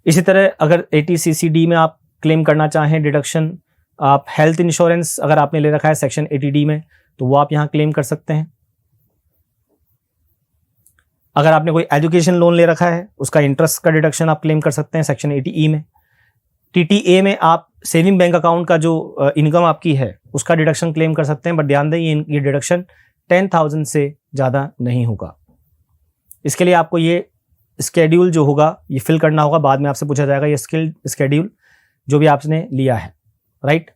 S1: इसी तरह अगर 80CCD में आप क्लेम करना चाहें डिडक्शन, आप हेल्थ इंश्योरेंस अगर आपने ले रखा है सेक्शन 80D में तो वो आप यहाँ क्लेम कर सकते हैं। अगर आपने कोई एजुकेशन लोन ले रखा है उसका इंटरेस्ट का डिडक्शन आप क्लेम कर सकते हैं सेक्शन 80E में। TTA में आप सेविंग बैंक अकाउंट का जो इनकम आपकी है उसका डिडक्शन क्लेम कर सकते हैं, बट ध्यान दें ये डिडक्शन 10,000 से ज़्यादा नहीं होगा। इसके लिए आपको ये स्केड्यूल जो होगा ये फिल करना होगा, बाद में आपसे पूछा जाएगा ये स्केड्यूल जो भी आपने लिया है, राइट।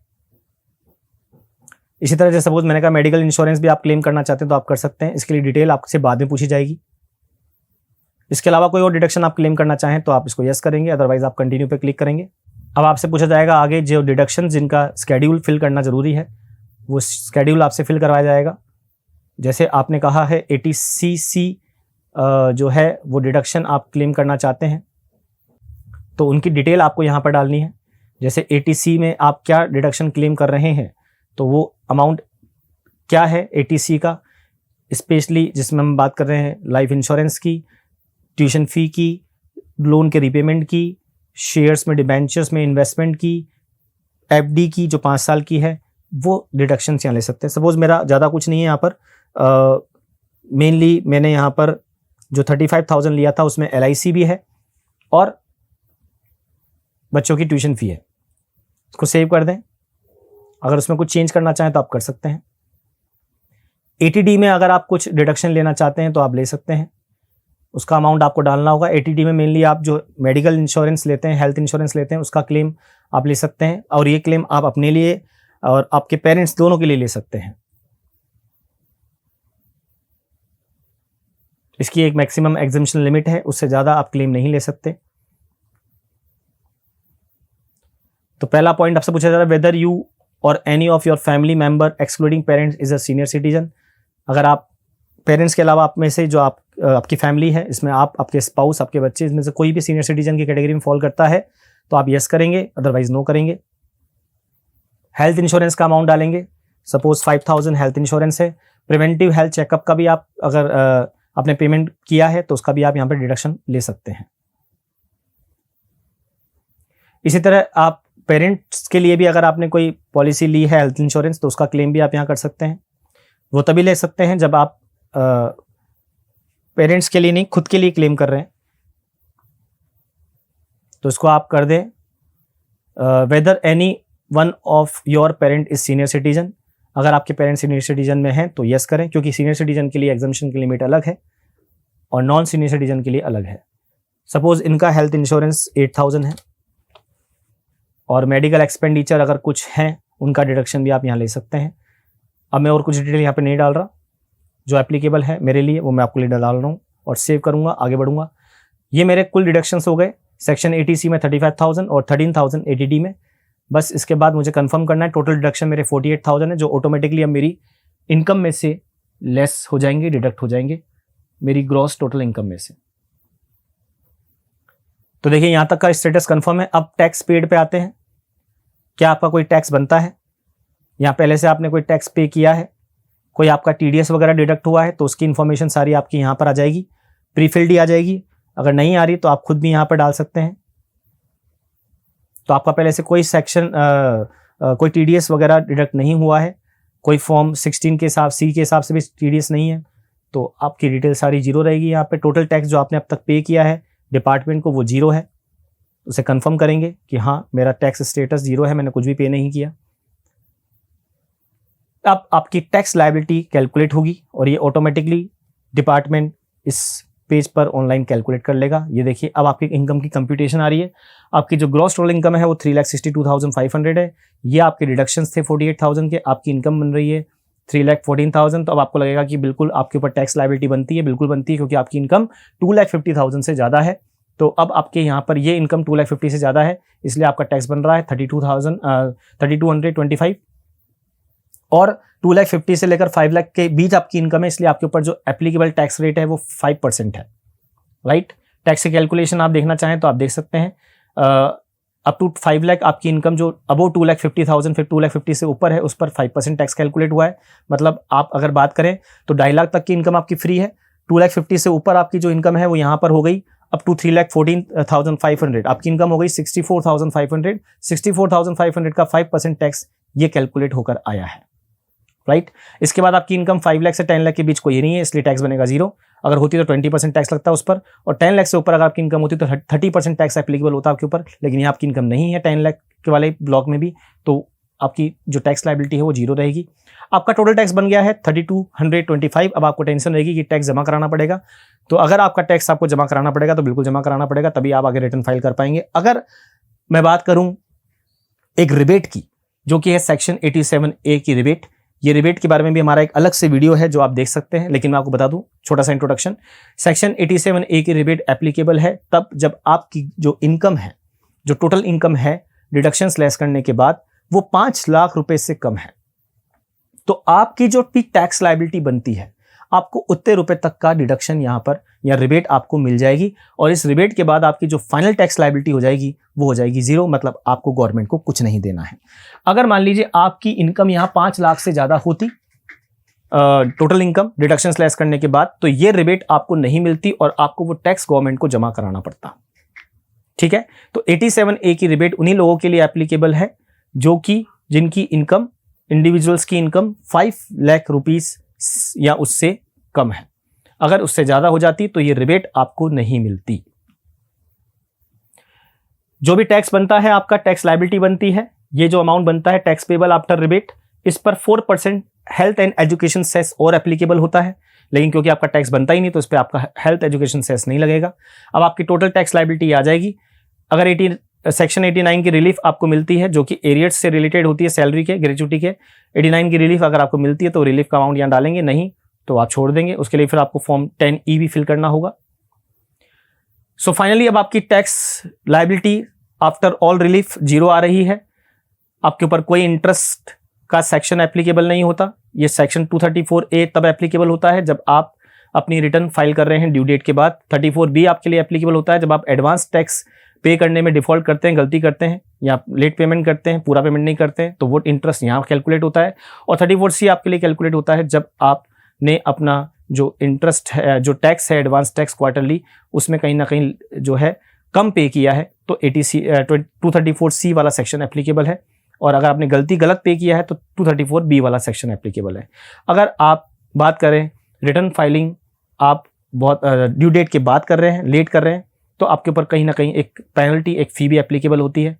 S1: इसी तरह से सपोज मैंने कहा मेडिकल इंश्योरेंस भी आप क्लेम करना चाहते हैं तो आप कर सकते हैं, इसके लिए डिटेल आपसे बाद में पूछी जाएगी। इसके अलावा कोई और डिडक्शन आप क्लेम करना चाहें तो आप इसको यस करेंगे, अदरवाइज आप कंटिन्यू पे क्लिक करेंगे। अब आपसे पूछा जाएगा आगे जो डिडक्शन जिनका स्केड्यूल फिल करना जरूरी है वो स्केड्यूल आपसे फिल करवाया जाएगा। जैसे आपने कहा है 80CC जो है वो डिडक्शन आप क्लेम करना चाहते हैं तो उनकी डिटेल आपको यहाँ पर डालनी है। जैसे 80C में आप क्या डिडक्शन क्लेम कर रहे हैं तो वो अमाउंट क्या है 80C का, स्पेशली जिसमें हम बात कर रहे हैं लाइफ इंश्योरेंस की, ट्यूशन फी की, लोन के रीपेमेंट की, शेयर्स में डिबेंचर्स में इन्वेस्टमेंट की, एफडी की जो 5 साल की है वो डिडक्शन यहाँ ले सकते हैं। सपोज मेरा ज़्यादा कुछ नहीं है यहाँ पर, मेनली मैंने यहाँ पर जो 35,000 लिया था उसमें LIC भी है और बच्चों की ट्यूशन फी है। इसको सेव कर दें। अगर उसमें कुछ चेंज करना चाहें तो आप कर सकते हैं। ATD में अगर आप कुछ डिडक्शन लेना चाहते हैं तो आप ले सकते हैं। उसका अमाउंट आपको डालना होगा। ATD में मेनली आप जो मेडिकल इंश्योरेंस लेते हैं, हेल्थ इंश्योरेंस लेते हैं, उसका क्लेम आप ले सकते हैं और ये क्लेम आप अपने लिए और आपके पेरेंट्स दोनों के लिए ले सकते हैं। इसकी एक मैक्सिमम एग्जम्पशन लिमिट है, उससे ज़्यादा आप क्लेम नहीं ले सकते। तो पहला पॉइंट आपसे पूछा जा रहा है, वेदर यू और any of your family member excluding parents is a senior citizen. अगर आप पेरेंट्स के अलावा आप में से जो आपकी फैमिली है, इसमें आप, आपके स्पाउस, आपके बच्चे, इसमें से कोई भी सीनियर सिटीजन की कैटेगरी में फॉल करता है तो आप यस करेंगे, अदरवाइज नो करेंगे। हेल्थ इंश्योरेंस का अमाउंट डालेंगे। सपोज 5,000 हेल्थ इंश्योरेंस है। प्रिवेंटिव हेल्थ चेकअप का भी आप अगर आपने पेमेंट किया है तो उसका भी आप यहाँ पर डिडक्शन ले सकते हैं। इसी तरह आप पेरेंट्स के लिए भी अगर आपने कोई पॉलिसी ली है हेल्थ इंश्योरेंस तो उसका क्लेम भी आप यहाँ कर सकते हैं। वो तभी ले सकते हैं जब आप पेरेंट्स के लिए नहीं, खुद के लिए क्लेम कर रहे हैं। तो इसको आप कर दें, whether any one of your parent is senior citizen. अगर आपके पेरेंट्स सीनियर सिटीजन में हैं तो यस करें, क्योंकि सीनियर सिटीजन के लिए एग्जम्पशन की लिमिट अलग है और नॉन सीनियर सिटीजन के लिए अलग है। सपोज इनका हेल्थ इंश्योरेंस 8,000 है और मेडिकल एक्सपेंडिचर अगर कुछ है उनका डिडक्शन भी आप यहाँ ले सकते हैं। अब मैं और कुछ डिटेल यहाँ पे नहीं डाल रहा, जो एप्लीकेबल है मेरे लिए वो मैं आपके लिए डाल रहा हूँ और सेव करूँगा, आगे बढ़ूँगा। ये मेरे कुल डिडक्शंस हो गए सेक्शन 80C में 35,000 और 13,000 ATD में। बस इसके बाद मुझे कंफर्म करना है, टोटल डिडक्शन मेरे 48,000 है, जो ऑटोमेटिकली अब मेरी इनकम में से लेस हो जाएंगे, डिडक्ट हो जाएंगे मेरी ग्रॉस टोटल इनकम में से। तो देखिए यहाँ तक का स्टेटस कंफर्म है। अब टैक्स पेड पे आते हैं। क्या आपका कोई टैक्स बनता है? यहाँ पहले से आपने कोई टैक्स पे किया है, कोई आपका TDS वगैरह डिडक्ट हुआ है तो उसकी इन्फॉर्मेशन सारी आपकी यहाँ पर आ जाएगी, प्रीफिल्ड ही आ जाएगी। अगर नहीं आ रही तो आप खुद भी यहाँ पर डाल सकते हैं। तो आपका पहले से कोई सेक्शन कोई TDS वगैरह डिडक्ट नहीं हुआ है, कोई फॉर्म 16 के हिसाब C के हिसाब से भी TDS नहीं है, तो आपकी डिटेल सारी जीरो रहेगी। यहाँ पे टोटल टैक्स जो आपने अब तक पे किया है डिपार्टमेंट को वो जीरो है। उसे कंफर्म करेंगे कि हाँ मेरा टैक्स स्टेटस जीरो है, मैंने कुछ भी पे नहीं किया। अब आपकी टैक्स लायबिलिटी कैलकुलेट होगी और ये ऑटोमेटिकली डिपार्टमेंट इस पेज पर ऑनलाइन कैलकुलेट कर लेगा। ये देखिए अब आपकी इनकम की कंप्यूटेशन आ रही है। आपकी जो ग्रॉस टोटल इनकम है वो 3,62,500 है। ये आपके डिडक्शंस थे 48,000 के, आपकी इनकम बन रही है 3,40,000। तो अब आपको लगेगा कि बिल्कुल आपके ऊपर टैक्स लायबिलिटी बनती है, बिल्कुल बनती है, क्योंकि आपकी इनकम 2,50,000 से ज़्यादा है। तो अब आपके यहाँ पर ये इनकम 2,50,000 से ज़्यादा है, इसलिए आपका टैक्स बन रहा है 3,225 और 2,50,000 से लेकर 5 लाख के बीच आपकी इनकम है, इसलिए आपके ऊपर जो एप्लीकेबल टैक्स रेट है वो 5% है। राइट, टैक्स की कैलकुलेशन आप देखना चाहें तो आप देख सकते हैं। अप टू 5 लाख आपकी इनकम जो अबो 2,50,000 फिर 2,50,000 से ऊपर है उस पर 5% टैक्स कैलकुलेट हुआ है। मतलब आप अगर बात करें तो 2.5 लाख तक की इनकम आपकी फ्री है। 2,50,000 से ऊपर आपकी जो इनकम है वो यहाँ पर हो गई अप टू 3,14,500। आपकी इनकम हो गई 64,500। 64,500 का 5% टैक्स ये कैलकुलेट होकर आया है। राइट, इसके बाद आपकी इनकम 5 लाख से 10 लाख के बीच कोई नहीं है, इसलिए टैक्स बनेगा जीरो। अगर होती तो 20% टैक्स लगता है उस पर, और 10 लाख से ऊपर अगर आपकी इनकम होती तो 30% टैक्स एप्लीकेबल होता है आपके ऊपर। लेकिन यहाँ आपकी इनकम नहीं है 10 लाख के वाले ब्लॉक में भी, तो आपकी जो टैक्स लायबिलिटी है वो जीरो रहेगी। आपका टोटल टैक्स बन गया है 3,225। अब आपको टेंशन रहेगी कि टैक्स जमा कराना पड़ेगा। तो अगर आपका टैक्स आपको जमा कराना पड़ेगा तो बिल्कुल जमा कराना पड़ेगा, तभी आप आगे रिटर्न फाइल कर पाएंगे। अगर मैं बात करूं एक रिबेट की, जो कि है सेक्शन 87A की रिबेट, ये रिबेट के बारे में भी हमारा एक अलग से वीडियो है जो आप देख सकते हैं, लेकिन मैं आपको बता दूं छोटा सा इंट्रोडक्शन। सेक्शन 87A की रिबेट एप्लीकेबल है तब जब आपकी जो इनकम है, जो टोटल इनकम है डिडक्शंस लेस करने के बाद, वो 5 लाख रुपए से कम है। तो आपकी जो भी टैक्स लायबिलिटी बनती है आपको उतने रुपए तक का डिडक्शन यहाँ पर या रिबेट आपको मिल जाएगी, और इस रिबेट के बाद आपकी जो फाइनल टैक्स लायबिलिटी हो जाएगी वो हो जाएगी जीरो। मतलब आपको गवर्नमेंट को कुछ नहीं देना है। अगर मान लीजिए आपकी इनकम यहाँ 5 लाख से ज्यादा होती टोटल इनकम डिडक्शंस लेस करने के बाद, तो ये रिबेट आपको नहीं मिलती और आपको वो टैक्स गवर्नमेंट को जमा कराना पड़ता। ठीक है, तो 87A की रिबेट उन्हीं लोगों के लिए एप्लीकेबल है जो कि जिनकी इनकम, इंडिविजुअल्स की इनकम 5 लाख रुपीस या उससे कम है। अगर उससे ज्यादा हो जाती तो ये रिबेट आपको नहीं मिलती। जो भी टैक्स बनता है आपका, टैक्स लायबिलिटी बनती है, ये जो अमाउंट बनता है टैक्स पेबल आफ्टर रिबेट, इस पर 4% हेल्थ एंड एजुकेशन सेस और एप्लीकेबल होता है। लेकिन क्योंकि आपका टैक्स बनता ही नहीं तो इस पर आपका हेल्थ एजुकेशन सेस नहीं लगेगा। अब आपकी टोटल टैक्स लायबिलिटी आ जाएगी। अगर सेक्शन 89 की रिलीफ आपको मिलती है जो कि एरियर्स से रिलेटेड होती है, सैलरी के, ग्रेच्युटी के, 89 की रिलीफ अगर आपको मिलती है तो रिलीफ का अमाउंट यहाँ डालेंगे, नहीं तो आप छोड़ देंगे। उसके लिए फिर आपको फॉर्म 10E भी फिल करना होगा। सो फाइनली अब आपकी tax liability after all relief 0 आ रही है। आपके ऊपर कोई इंटरेस्ट का सेक्शन एप्लीकेबल नहीं होता। ये सेक्शन 234A तब एप्लीकेबल होता है जब आप अपनी रिटर्न फाइल कर रहे हैं ड्यू डेट के बाद। 34B आपके लिए एप्लीकेबल होता है जब आप एडवांस टैक्स पे करने में डिफॉल्ट करते हैं, गलती करते हैं या लेट पेमेंट करते हैं, पूरा पेमेंट नहीं करते हैं, तो वो इंटरेस्ट यहाँ कैलकुलेट होता है। और 34C आपके लिए कैलकुलेट होता है जब आपने अपना जो इंटरेस्ट है, जो टैक्स है, एडवांस टैक्स क्वार्टरली, उसमें कहीं ना कहीं जो है कम पे किया है तो 234C वाला सेक्शन एप्लीकेबल है। और अगर आपने गलत पे किया है तो 234B वाला सेक्शन एप्लीकेबल है। अगर आप बात करें रिटर्न फाइलिंग, आप बहुत ड्यू डेट के बाद कर रहे हैं, लेट कर रहे हैं, तो आपके ऊपर कहीं ना कहीं एक पेनल्टी, एक फी भी एप्लीकेबल होती है।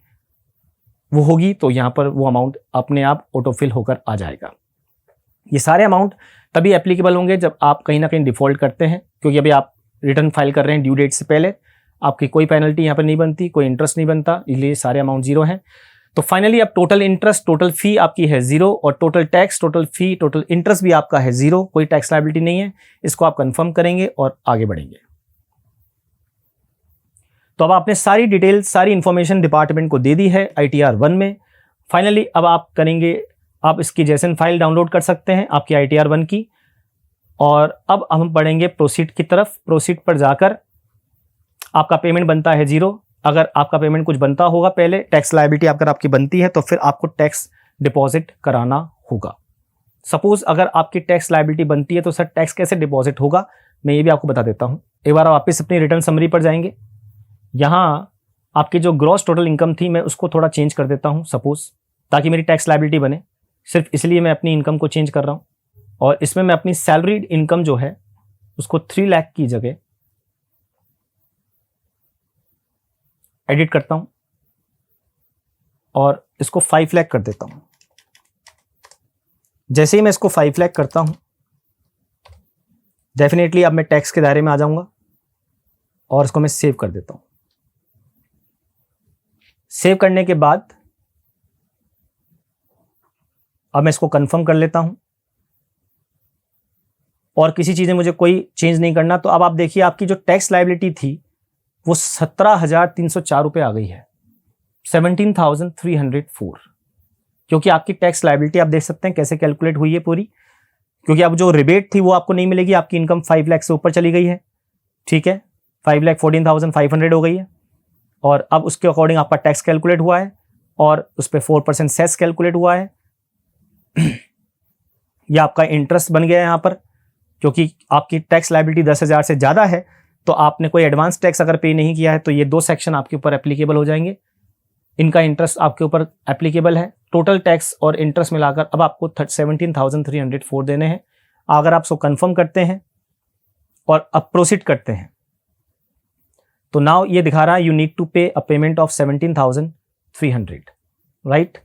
S1: वो होगी तो यहाँ पर वो अमाउंट अपने आप ऑटोफिल होकर आ जाएगा। ये सारे अमाउंट तभी एप्लीकेबल होंगे जब आप कहीं ना कहीं डिफॉल्ट करते हैं, क्योंकि अभी आप रिटर्न फाइल कर रहे हैं ड्यू डेट से पहले, आपकी कोई पेनल्टी यहाँ पर नहीं बनती, कोई इंटरेस्ट नहीं बनता, इसलिए सारे अमाउंट 0 हैं। तो फाइनली अब टोटल इंटरेस्ट, टोटल फी आपकी है 0 और total tax, total fee, total interest भी आपका है 0, कोई टैक्स लायबिलिटी नहीं है। इसको आप कंफर्म करेंगे और आगे बढ़ेंगे। तो अब आपने सारी डिटेल, सारी इंफॉर्मेशन डिपार्टमेंट को दे दी है ITR 1 में। फाइनली अब आप करेंगे, आप इसकी जेसन फाइल डाउनलोड कर सकते हैं आपकी ITR 1 की। और अब हम बढ़ेंगे प्रोसीड की तरफ। प्रोसीड पर जाकर आपका पेमेंट बनता है 0। अगर आपका पेमेंट कुछ बनता होगा पहले, टैक्स लायबिलिटी अगर आपकी बनती है तो फिर आपको टैक्स डिपॉजिट कराना होगा। सपोज अगर आपकी टैक्स लायबिलिटी बनती है तो सर टैक्स कैसे डिपॉजिट होगा, मैं ये भी आपको बता देता हूं। एक बार वापस अपनी रिटर्न समरी पर जाएंगे। यहाँ आपकी जो ग्रॉस टोटल इनकम थी मैं उसको थोड़ा चेंज कर देता हूँ सपोज, ताकि मेरी टैक्स लायबिलिटी बने। सिर्फ इसलिए मैं अपनी इनकम को चेंज कर रहा हूँ। और इसमें मैं अपनी सैलरीड इनकम जो है उसको 3 लाख की जगह एडिट करता हूं और इसको 5 लाख कर देता हूं। जैसे ही मैं इसको 5 लाख करता हूं, डेफिनेटली अब मैं टैक्स के दायरे में आ जाऊंगा और इसको मैं सेव कर देता हूं। सेव करने के बाद अब मैं इसको कंफर्म कर लेता हूं और किसी चीज में मुझे कोई चेंज नहीं करना। तो अब आप देखिए आपकी जो टैक्स लायबिलिटी थी वो 17,304 रुपए आ गई है, 17,304। क्योंकि आपकी टैक्स लायबिलिटी आप देख सकते हैं कैसे कैलकुलेट हुई है पूरी, क्योंकि अब जो रिबेट थी वो आपको नहीं मिलेगी, आपकी इनकम 5 लाख से ऊपर चली गई है। ठीक है, 5,14,500 हो गई है और अब उसके अकॉर्डिंग आपका टैक्स कैलकुलेट हुआ है और उस पर 4% सेस कैलकुलेट हुआ है। यह आपका इंटरेस्ट बन गया है यहाँ पर, क्योंकि आपकी टैक्स लायबिलिटी 10,000 से ज़्यादा है तो आपने कोई एडवांस टैक्स अगर पे नहीं किया है तो ये 2 सेक्शन आपके ऊपर एप्लीकेबल हो जाएंगे। इनका इंटरेस्ट आपके ऊपर एप्लीकेबल है। टोटल टैक्स और इंटरेस्ट मिलाकर अब आपको 17,304 देने हैं। अगर आप इसको कंफर्म करते हैं और अब प्रोसीड करते हैं तो नाउ ये दिखा रहा है यू नीड टू पे अ पेमेंट ऑफ 17,300, राइट।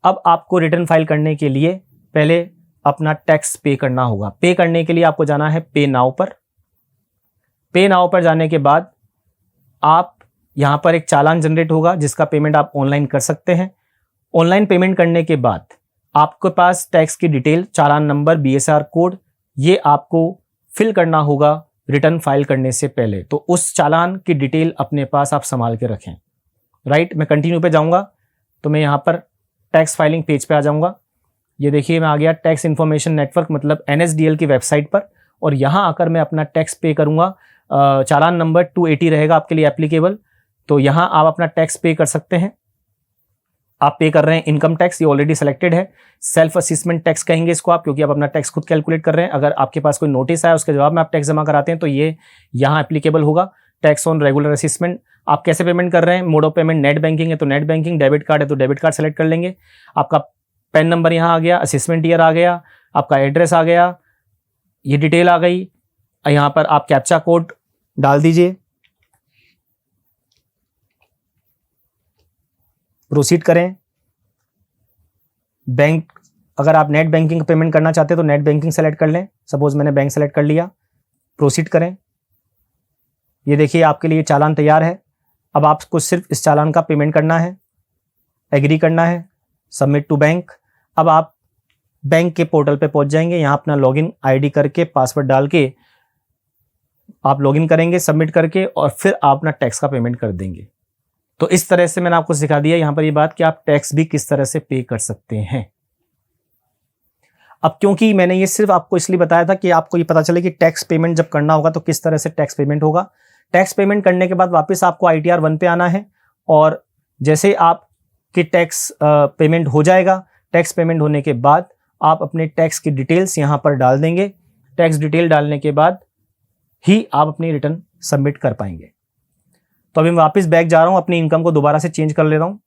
S1: अब आपको रिटर्न फाइल करने के लिए पहले अपना टैक्स पे करना होगा। पे करने के लिए आपको जाना है पे नाउ पर। पे नाउ पर जाने के बाद आप यहां पर एक चालान जनरेट होगा जिसका पेमेंट आप ऑनलाइन कर सकते हैं। ऑनलाइन पेमेंट करने के बाद आपके पास टैक्स की डिटेल, चालान नंबर, BSR कोड, ये आपको फिल करना होगा रिटर्न फाइल करने से पहले। तो उस चालान की डिटेल अपने पास आप संभाल के रखें, राइट। मैं कंटिन्यू पे जाऊंगा तो मैं यहाँ पर टैक्स फाइलिंग पेज पे आ जाऊंगा। ये देखिए मैं आ गया टैक्स इन्फॉर्मेशन नेटवर्क मतलब NSDL की वेबसाइट पर, और यहाँ आकर मैं अपना टैक्स पे करूँगा। चालान नंबर 280 रहेगा आपके लिए एप्लीकेबल, तो यहाँ आप अपना टैक्स पे कर सकते हैं। आप पे कर रहे हैं इनकम टैक्स, ये ऑलरेडी सेलेक्टेड है। सेल्फ असेसमेंट टैक्स कहेंगे इसको आप, क्योंकि आप अपना टैक्स खुद कैलकुलेट कर रहे हैं। अगर आपके पास कोई नोटिस आया उसके जवाब में आप टैक्स जमा कराते हैं तो ये यहाँ एप्लीकेबल होगा। टैक्स ऑन रेगुलर असेसमेंट, आप कैसे पेमेंट कर रहे हैं, mode of payment net banking है तो नेट बैंकिंग, डेबिट कार्ड है तो डेबिट कार्ड सेलेक्ट कर लेंगे। आपका पैन नंबर यहाँ आ गया, असेसमेंट ईयर आ गया, आपका एड्रेस आ गया, ये डिटेल आ गई। यहाँ पर आप कैप्चा कोड डाल दीजिए, प्रोसीड करें। बैंक, अगर आप नेट बैंकिंग पेमेंट करना चाहते हैं तो नेट बैंकिंग सेलेक्ट कर लें। सपोज मैंने बैंक सेलेक्ट कर लिया, प्रोसीड करें। ये देखिए आपके लिए चालान तैयार है। अब आपको सिर्फ इस चालान का पेमेंट करना है, एग्री करना है, सबमिट टू बैंक। अब आप बैंक के पोर्टल पे पहुंच जाएंगे। यहाँ अपना लॉगिन आईडी करके पासवर्ड डाल के आप लॉगिन करेंगे, सबमिट करके, और फिर आप अपना टैक्स का पेमेंट कर देंगे। तो इस तरह से मैंने आपको सिखा दिया यहाँ पर ये बात कि आप टैक्स भी किस तरह से पे कर सकते हैं। अब क्योंकि मैंने ये सिर्फ आपको इसलिए बताया था कि आपको ये पता चले कि टैक्स पेमेंट जब करना होगा तो किस तरह से टैक्स पेमेंट होगा। टैक्स पेमेंट करने के बाद वापस आपको ITR 1 पे आना है, और जैसे आपके टैक्स पेमेंट हो जाएगा, टैक्स पेमेंट होने के बाद आप अपने टैक्स की डिटेल्स यहाँ पर डाल देंगे। टैक्स डिटेल डालने के बाद ही आप अपनी रिटर्न सबमिट कर पाएंगे। तो अभी मैं वापस बैक जा रहा हूँ, अपनी इनकम को दोबारा से चेंज कर ले रहा हूँ।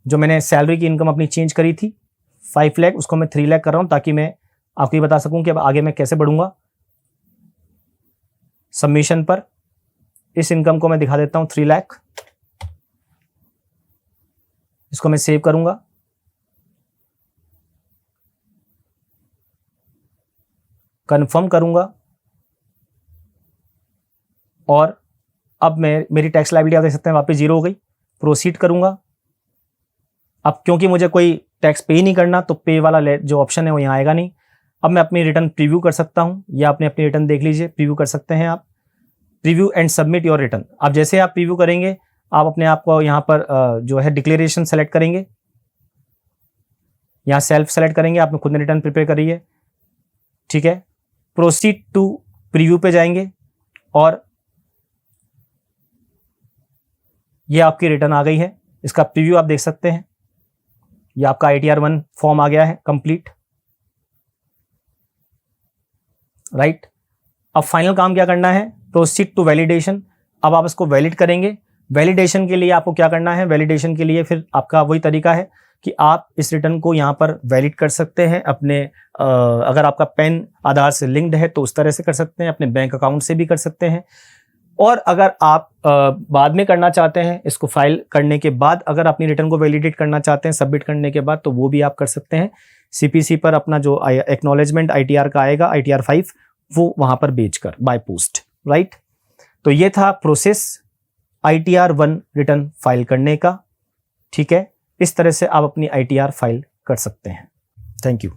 S1: जो मैंने सैलरी की इनकम अपनी चेंज करी थी 5 लाख, उसको मैं 3 लाख कर रहा हूँ, ताकि मैं आपको ये बता सकूं कि अब आगे मैं कैसे बढ़ूंगा। सबमिशन पर इस इनकम को मैं दिखा देता हूं 3 लाख। इसको मैं सेव करूंगा, कंफर्म करूंगा, और अब मेरी टैक्स लायबिलिटी आप देख सकते हैं वापस 0 हो गई। प्रोसीड करूंगा। अब क्योंकि मुझे कोई टैक्स पे ही नहीं करना तो पे वाला जो ऑप्शन है वो यहाँ आएगा नहीं। अब मैं अपनी रिटर्न प्रीव्यू कर सकता हूँ, या आपने अपनी रिटर्न देख लीजिए, प्रीव्यू कर सकते हैं आप। Preview and submit your return. अब जैसे आप प्रीव्यू करेंगे, आप अपने आप को यहाँ पर जो है डिक्लेरेशन सेलेक्ट करेंगे, यहाँ सेल्फ सेलेक्ट करेंगे, आपने खुद ने रिटर्न प्रिपेयर करी है, ठीक है। प्रोसीड टू प्रीव्यू पे जाएंगे, और ये आपकी रिटर्न आ गई है। इसका प्रीव्यू आप देख सकते हैं। ये आपका ITR 1 फॉर्म आ गया है कंप्लीट, राइट। अब फाइनल काम क्या करना है, प्रोसीड टू वैलिडेशन। अब आप इसको वैलिड करेंगे। वैलिडेशन के लिए आपको क्या करना है, वैलिडेशन के लिए फिर आपका वही तरीका है कि आप इस रिटर्न को यहाँ पर वैलिड कर सकते हैं अपने अगर आपका पैन आधार से लिंक्ड है तो उस तरह से कर सकते हैं, अपने बैंक अकाउंट से भी कर सकते हैं। और अगर आप बाद में करना चाहते हैं, इसको फाइल करने के बाद अगर अपनी रिटर्न को वैलिडेट करना चाहते हैं सबमिट करने के बाद, तो वो भी आप कर सकते हैं। CPC पर अपना जो एक्नॉलेजमेंट ITR का आएगा, ITR 5, वो वहां पर भेजकर बाय पोस्ट, राइट। तो ये था प्रोसेस ITR 1 रिटर्न फाइल करने का, ठीक है। इस तरह से आप अपनी ITR फाइल कर सकते हैं। Thank you.